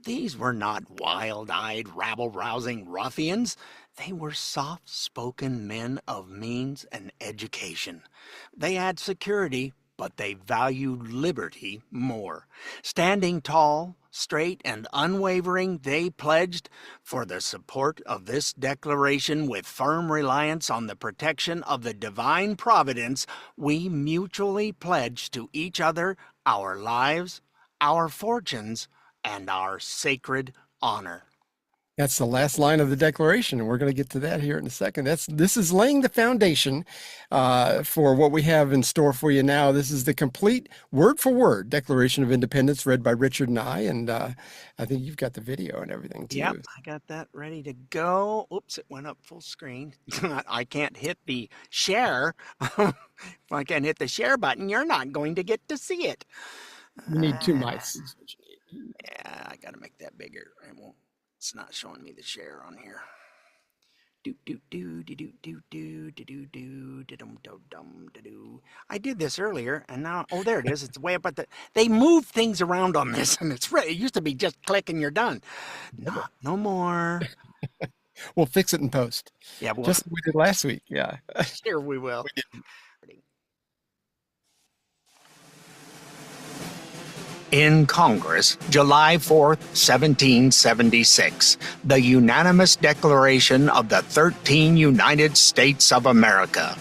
These were not wild-eyed, rabble-rousing ruffians. They were soft-spoken men of means and education. They had security, but they valued liberty more. Standing tall, straight, and unwavering, they pledged for the support of this declaration with firm reliance on the protection of the divine providence. We mutually pledge to each other our lives, our fortunes, and our sacred honor. That's the last line of the Declaration, and we're going to get to that here in a second. This is laying the foundation for what we have in store for you now. This is the complete word-for-word Declaration of Independence read by Richard and I think you've got the video and everything, too. Yep, I got that ready to go. Oops, it went up full screen. I can't hit the share. If I can't hit the share button, you're not going to get to see it. You need two mics. Yeah, I got to make that bigger. It's not showing me the share on here. I did this earlier, and now, oh, there it is. It's way up at the. They move things around on this, and it's it used to be just click and you're done. No more. We'll fix it in post. Yeah, just like we did last week. Yeah. Sure, we will. In Congress, July 4th, 1776, the unanimous declaration of the 13 United States of America.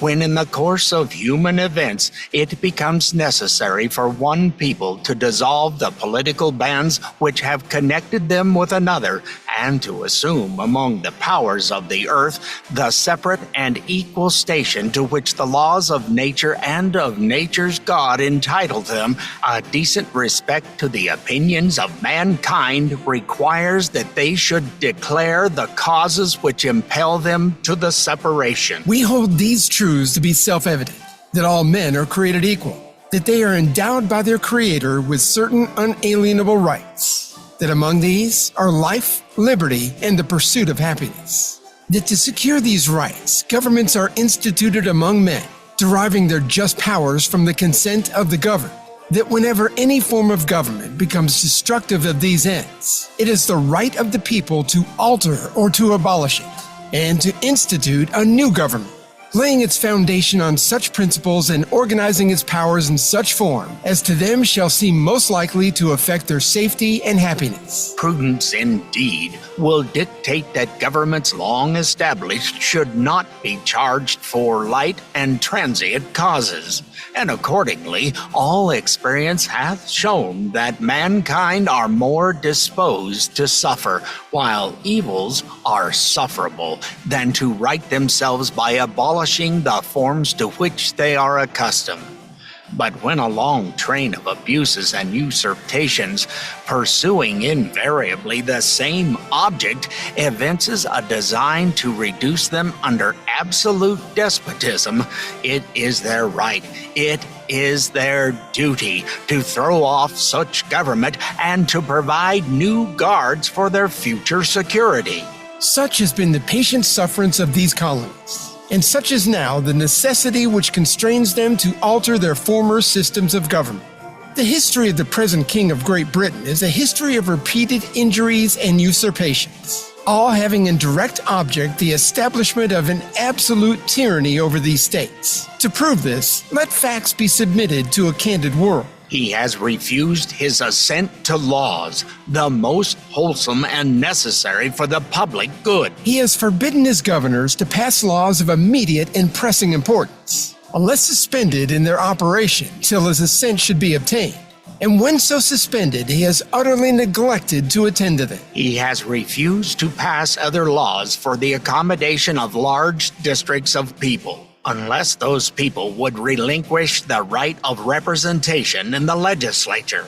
When in the course of human events, it becomes necessary for one people to dissolve the political bands which have connected them with another, and to assume among the powers of the earth the separate and equal station to which the laws of nature and of nature's God entitle them, a decent respect to the opinions of mankind requires that they should declare the causes which impel them to the separation. We hold these truths to be self-evident, that all men are created equal, that they are endowed by their Creator with certain unalienable rights, that among these are life, liberty, and the pursuit of happiness, that to secure these rights, governments are instituted among men, deriving their just powers from the consent of the governed, that whenever any form of government becomes destructive of these ends, it is the right of the people to alter or to abolish it, and to institute a new government, laying its foundation on such principles and organizing its powers in such form as to them shall seem most likely to affect their safety and happiness. Prudence, indeed, will dictate that governments long established should not be charged for light and transient causes, and accordingly, all experience hath shown that mankind are more disposed to suffer, while evils are sufferable, than to right themselves by abolishing the forms to which they are accustomed. But when a long train of abuses and usurpations, pursuing invariably the same object, evinces a design to reduce them under absolute despotism, it is their right, it is their duty to throw off such government and to provide new guards for their future security. Such has been the patient sufferance of these colonies, and such is now the necessity which constrains them to alter their former systems of government. The history of the present King of Great Britain is a history of repeated injuries and usurpations. all having in direct object the establishment of an absolute tyranny over these states. To prove this, let facts be submitted to a candid world. He has refused his assent to laws, the most wholesome and necessary for the public good. He has forbidden his governors to pass laws of immediate and pressing importance, unless suspended in their operation till his assent should be obtained. And when so suspended, he has utterly neglected to attend to them. He has refused to pass other laws for the accommodation of large districts of people, unless those people would relinquish the right of representation in the legislature,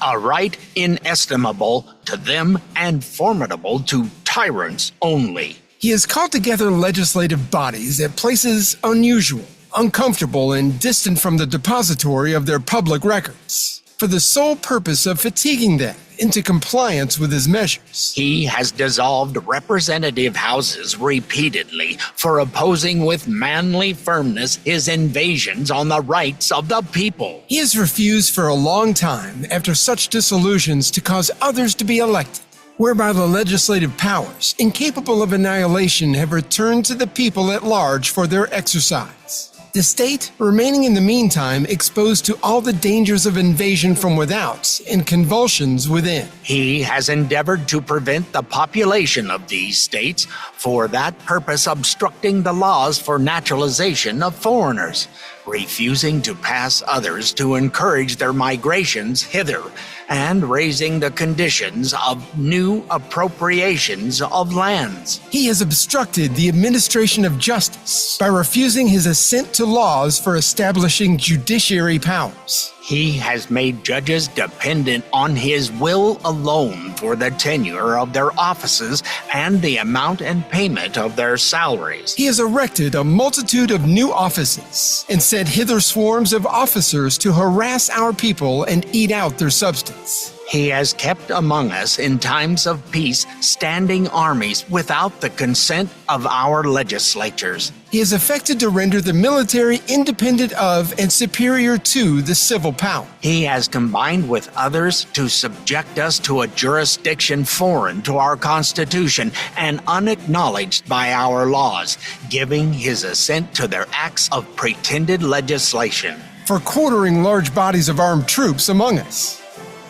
a right inestimable to them and formidable to tyrants only. He has called together legislative bodies at places unusual, uncomfortable, and distant from the depository of their public records, for the sole purpose of fatiguing them into compliance with his measures. He has dissolved representative houses repeatedly for opposing with manly firmness his invasions on the rights of the people. He has refused for a long time, after such dissolutions, to cause others to be elected, whereby the legislative powers, incapable of annihilation, have returned to the people at large for their exercise. The state, remaining in the meantime exposed to all the dangers of invasion from without and convulsions within. He has endeavored to prevent the population of these states, for that purpose obstructing the laws for naturalization of foreigners, refusing to pass others to encourage their migrations hither, and raising the conditions of new appropriations of lands. He has obstructed the administration of justice by refusing his assent to laws for establishing judiciary powers. He has made judges dependent on his will alone for the tenure of their offices and the amount and payment of their salaries. He has erected a multitude of new offices and sent hither swarms of officers to harass our people and eat out their substance. He has kept among us in times of peace standing armies without the consent of our legislatures. He has affected to render the military independent of and superior to the civil power. He has combined with others to subject us to a jurisdiction foreign to our Constitution and unacknowledged by our laws, giving his assent to their acts of pretended legislation. For quartering large bodies of armed troops among us.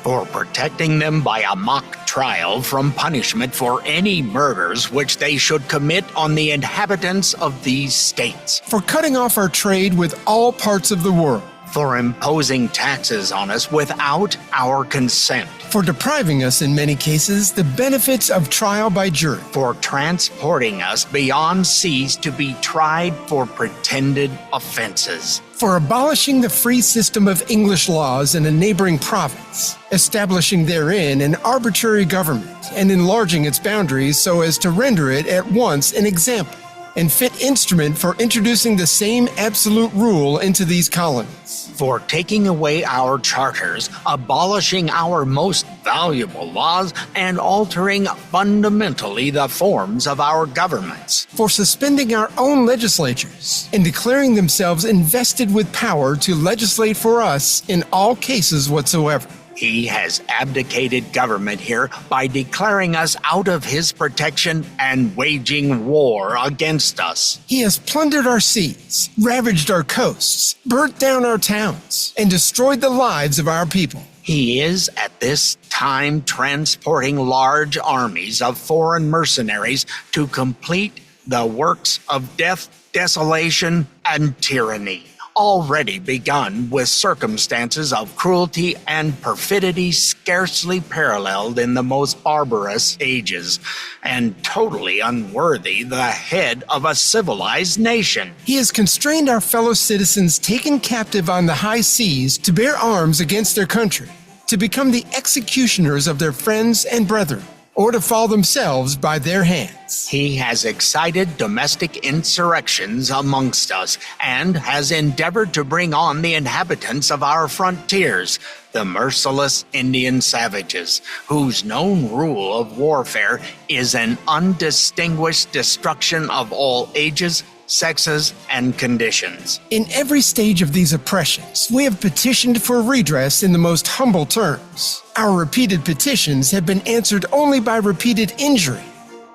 For protecting them by a mock trial from punishment for any murders which they should commit on the inhabitants of these states. For cutting off our trade with all parts of the world. For imposing taxes on us without our consent. For depriving us, in many cases, the benefits of trial by jury. For transporting us beyond seas to be tried for pretended offenses. For abolishing the free system of English laws in a neighboring province, establishing therein an arbitrary government, and enlarging its boundaries so as to render it at once an example and fit instrument for introducing the same absolute rule into these colonies. For taking away our charters, abolishing our most valuable laws, and altering fundamentally the forms of our governments. For suspending our own legislatures and declaring themselves invested with power to legislate for us in all cases whatsoever. He has abdicated government here by declaring us out of his protection and waging war against us. He has plundered our seas, ravaged our coasts, burnt down our towns, and destroyed the lives of our people. He is at this time transporting large armies of foreign mercenaries to complete the works of death, desolation, and tyranny, already begun with circumstances of cruelty and perfidy scarcely paralleled in the most barbarous ages, and totally unworthy the head of a civilized nation. He has constrained our fellow citizens taken captive on the high seas to bear arms against their country, to become the executioners of their friends and brethren, or to fall themselves by their hands. He has excited domestic insurrections amongst us, and has endeavored to bring on the inhabitants of our frontiers, the merciless Indian savages, whose known rule of warfare is an undistinguished destruction of all ages, sexes, and conditions. In every stage of these oppressions, we have petitioned for redress in the most humble terms. Our repeated petitions have been answered only by repeated injury.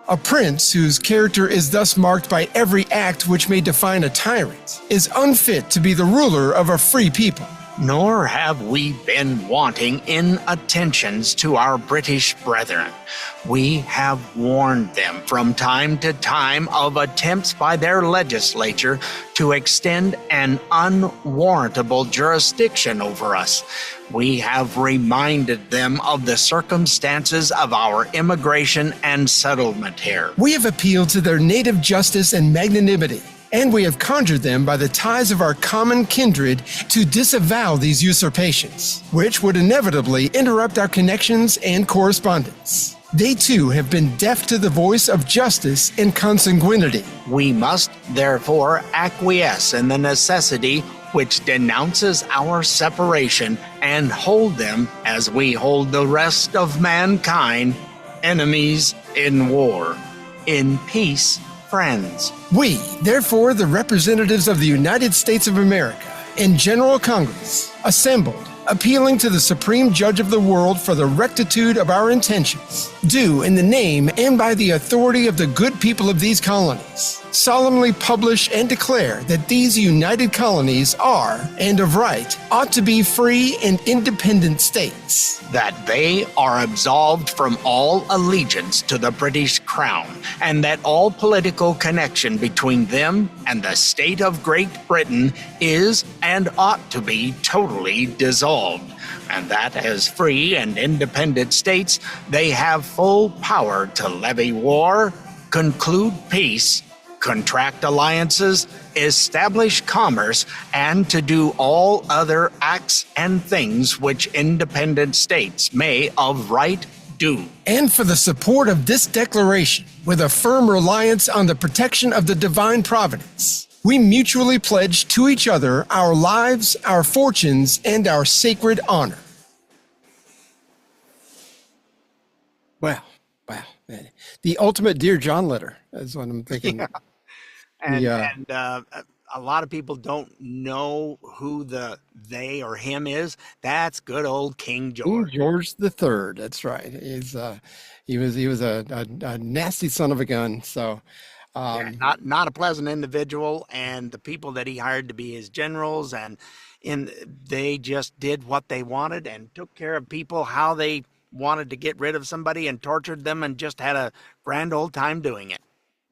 A prince whose character is thus marked by every act which may define a tyrant is unfit to be the ruler of a free people. Nor have we been wanting in attentions to our British brethren. We have warned them from time to time of attempts by their legislature to extend an unwarrantable jurisdiction over us. We have reminded them of the circumstances of our immigration and settlement here. We have appealed to their native justice and magnanimity, and we have conjured them by the ties of our common kindred to disavow these usurpations, which would inevitably interrupt our connections and correspondence. They too have been deaf to the voice of justice and consanguinity. We must therefore acquiesce in the necessity which denounces our separation and hold them, as we hold the rest of mankind, enemies in war, in peace friends. We, therefore, the representatives of the United States of America in General Congress, assembled, appealing to the Supreme Judge of the world for the rectitude of our intentions, do, in the name and by the authority of the good people of these colonies, solemnly publish and declare that these united colonies are, and of right, ought to be free and independent states. That they are absolved from all allegiance to the British Crown, and that all political connection between them and the state of Great Britain is and ought to be totally dissolved, and that as free and independent states they have full power to levy war, conclude peace, contract alliances, establish commerce, and to do all other acts and things which independent states may of right do. And for the support of this declaration, with a firm reliance on the protection of the divine providence, we mutually pledge to each other our lives, our fortunes, and our sacred honor. Wow. The ultimate Dear John letter is what I'm thinking. Yeah. And a lot of people don't know who the they or him is. That's good old King George. King George the Third. That's right. He was a nasty son of a gun. So not a pleasant individual, and the people that he hired to be his generals and they just did what they wanted and took care of people how they wanted to get rid of somebody and tortured them and just had a grand old time doing it.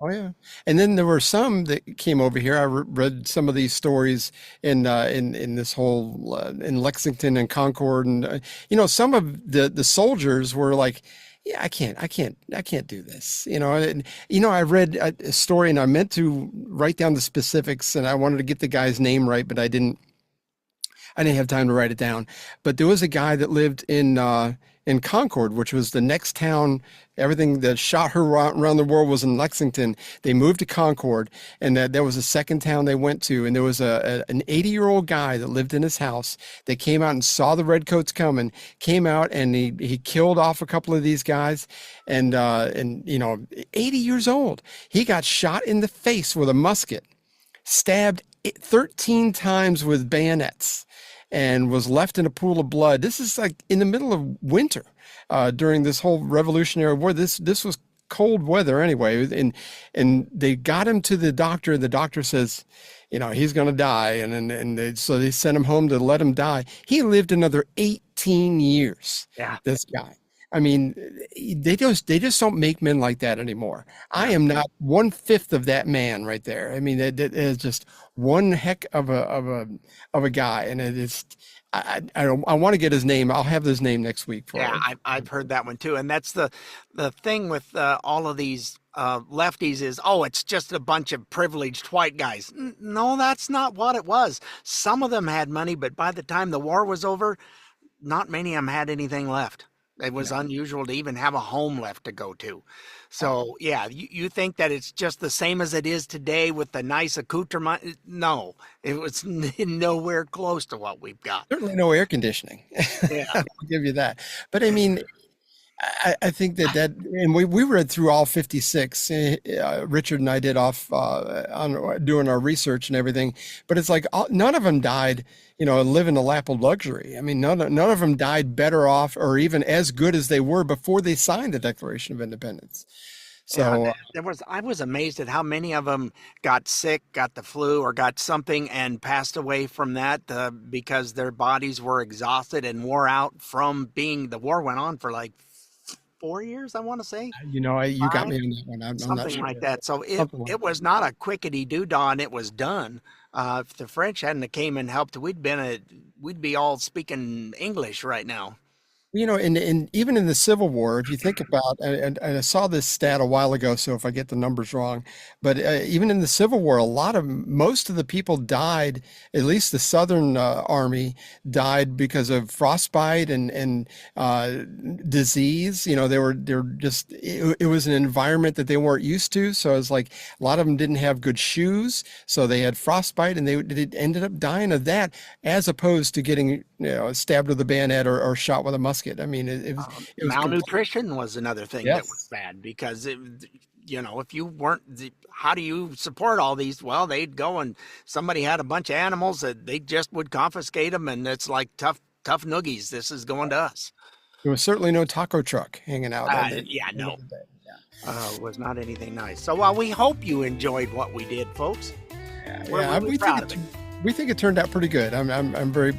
Oh yeah, and then there were some that came over here. I read some of these stories in this whole in Lexington and Concord, and some of the soldiers were like, "Yeah, I can't do this." I read a story, and I meant to write down the specifics, and I wanted to get the guy's name right, but I didn't have time to write it down. But there was a guy that lived in Concord, which was the next town. Everything that shot her around the world was in Lexington. They moved to Concord, and there was a second town they went to, and there was an 80-year-old guy that lived in his house that came out and saw the redcoats coming, came out, and he killed off a couple of these guys, and 80 years old. He got shot in the face with a musket, stabbed 13 times with bayonets, and was left in a pool of blood. This is like in the middle of winter during this whole Revolutionary War. This was cold weather anyway, and they got him to the doctor. The doctor says, he's going to die, so they sent him home to let him die. He lived another 18 years. Yeah, this guy. I mean, they just don't make men like that anymore. I am not 1/5 of that man right there. I mean, it is just one heck of a guy, and it is. I want to get his name. I'll have his name next week. I've heard that one too, and that's the thing with all of these lefties is, it's just a bunch of privileged white guys. No, that's not what it was. Some of them had money, but by the time the war was over, not many of them had anything left. It was unusual to even have a home left to go to. So, yeah, you think that it's just the same as it is today with the nice accoutrement? No, it was nowhere close to what we've got. Certainly no air conditioning. Yeah. I'll give you that. But I mean, I think that and we read through all 56. Richard and I did on doing our research and everything. But it's like none of them died, living a lap of luxury. I mean, none of them died better off or even as good as they were before they signed the Declaration of Independence. So I was amazed at how many of them got sick, got the flu, or got something and passed away from that because their bodies were exhausted and wore out from the war went on for like 4 years, I want to say. you got me in that one. I'm not Something sure. like that. So Something like it was not a quickety doo-dah, and it was done. If the French hadn't have came and helped, we'd be all speaking English right now. And even in the Civil War, if you think about, and I saw this stat a while ago, so if I get the numbers wrong, but even in the Civil War, most of the people died, at least the Southern Army died because of frostbite and disease. It was an environment that they weren't used to. So it's like a lot of them didn't have good shoes. So they had frostbite and they ended up dying of that, as opposed to getting stabbed with a bayonet or shot with a musket. I mean, it was Malnutrition was another thing that Yes. was bad because if you weren't, how do you support all these? Well, they'd go and somebody had a bunch of animals that they just would confiscate them, and it's like tough noogies. This is going to us. There was certainly no taco truck hanging out. It was not anything nice. So, we hope you enjoyed what we did, folks. We're really proud of it. We think it turned out pretty good. I'm very.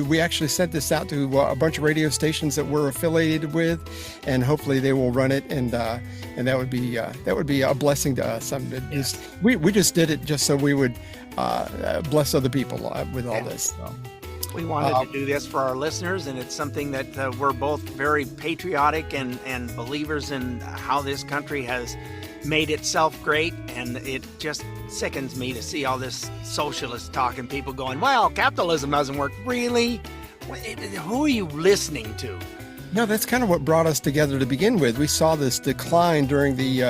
We actually sent this out to a bunch of radio stations that we're affiliated with, and hopefully they will run it, and that would be a blessing to us. We just did it just so we would bless other people with all this. So. We wanted to do this for our listeners, and it's something that we're both very patriotic and believers in how this country has made itself great, and it just sickens me to see all this socialist talk and people going, well, capitalism doesn't work. Really? Who are you listening to? No, that's kind of what brought us together to begin with. We saw this decline during the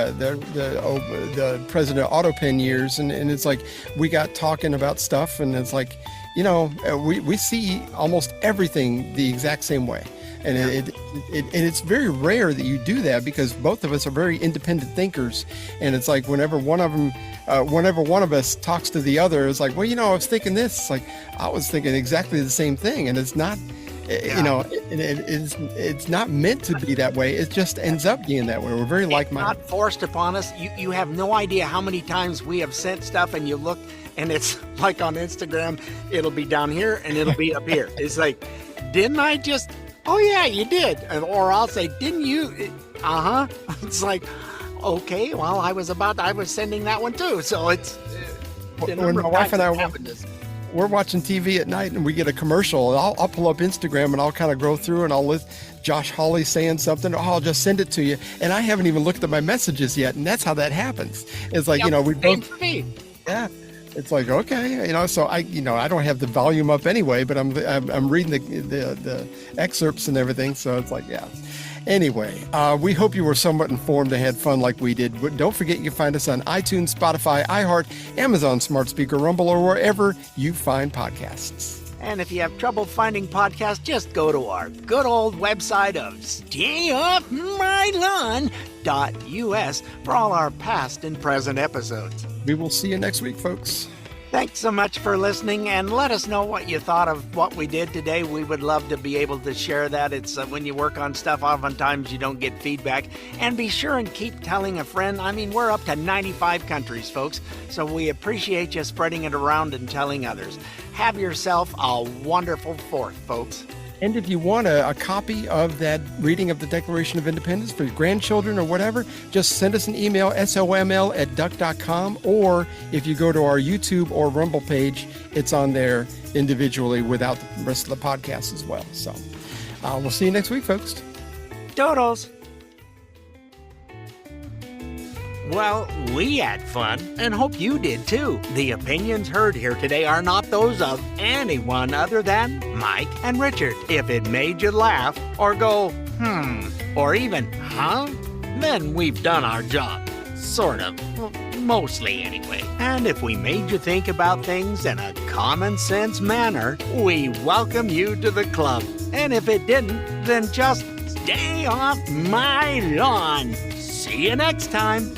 President Autopen years, and it's like we got talking about stuff, and it's like, we see almost everything the exact same way. And it's very rare that you do that, because both of us are very independent thinkers. And it's like whenever one of us talks to the other, it's like, well, I was thinking this. It's like, I was thinking exactly the same thing. And it's not, it's not meant to be that way. It just ends up being that way. We're very like-minded. Not forced upon us. You have no idea how many times we have sent stuff and you look and it's like on Instagram, it'll be down here and it'll be up here. It's like, didn't I just... Oh, yeah, you did. Or I'll say, didn't you? Uh-huh. It's like, okay, well, I was sending that one too. So it's... when my wife and I we're watching TV at night and we get a commercial, I'll pull up Instagram and I'll kind of go through and I'll list Josh Hawley saying something. I'll just send it to you. And I haven't even looked at my messages yet. And that's how that happens. It's like, we both... Yeah. It's like, okay, so I don't have the volume up anyway, but I'm reading the excerpts and everything. So it's like, yeah. Anyway, we hope you were somewhat informed and had fun like we did. But don't forget, you can find us on iTunes, Spotify, iHeart, Amazon Smart Speaker, Rumble, or wherever you find podcasts. And if you have trouble finding podcasts, just go to our good old website of StayOffMyLawn.us for all our past and present episodes. We will see you next week, folks. Thanks so much for listening, and let us know what you thought of what we did today. We would love to be able to share that. It's when you work on stuff, oftentimes you don't get feedback. And be sure and keep telling a friend. I mean, we're up to 95 countries, folks, so we appreciate you spreading it around and telling others. Have yourself a wonderful 4th, folks. And if you want a copy of that reading of the Declaration of Independence for your grandchildren or whatever, just send us an email, soml@duck.com, or if you go to our YouTube or Rumble page, it's on there individually without the rest of the podcast as well. So we'll see you next week, folks. Doodles. Well, we had fun and hope you did too. The opinions heard here today are not those of anyone other than Mike and Richard. If it made you laugh or go, or even, huh? Then we've done our job. Sort of. Well, mostly anyway. And if we made you think about things in a common sense manner, we welcome you to the club. And if it didn't, then just stay off my lawn. See you next time.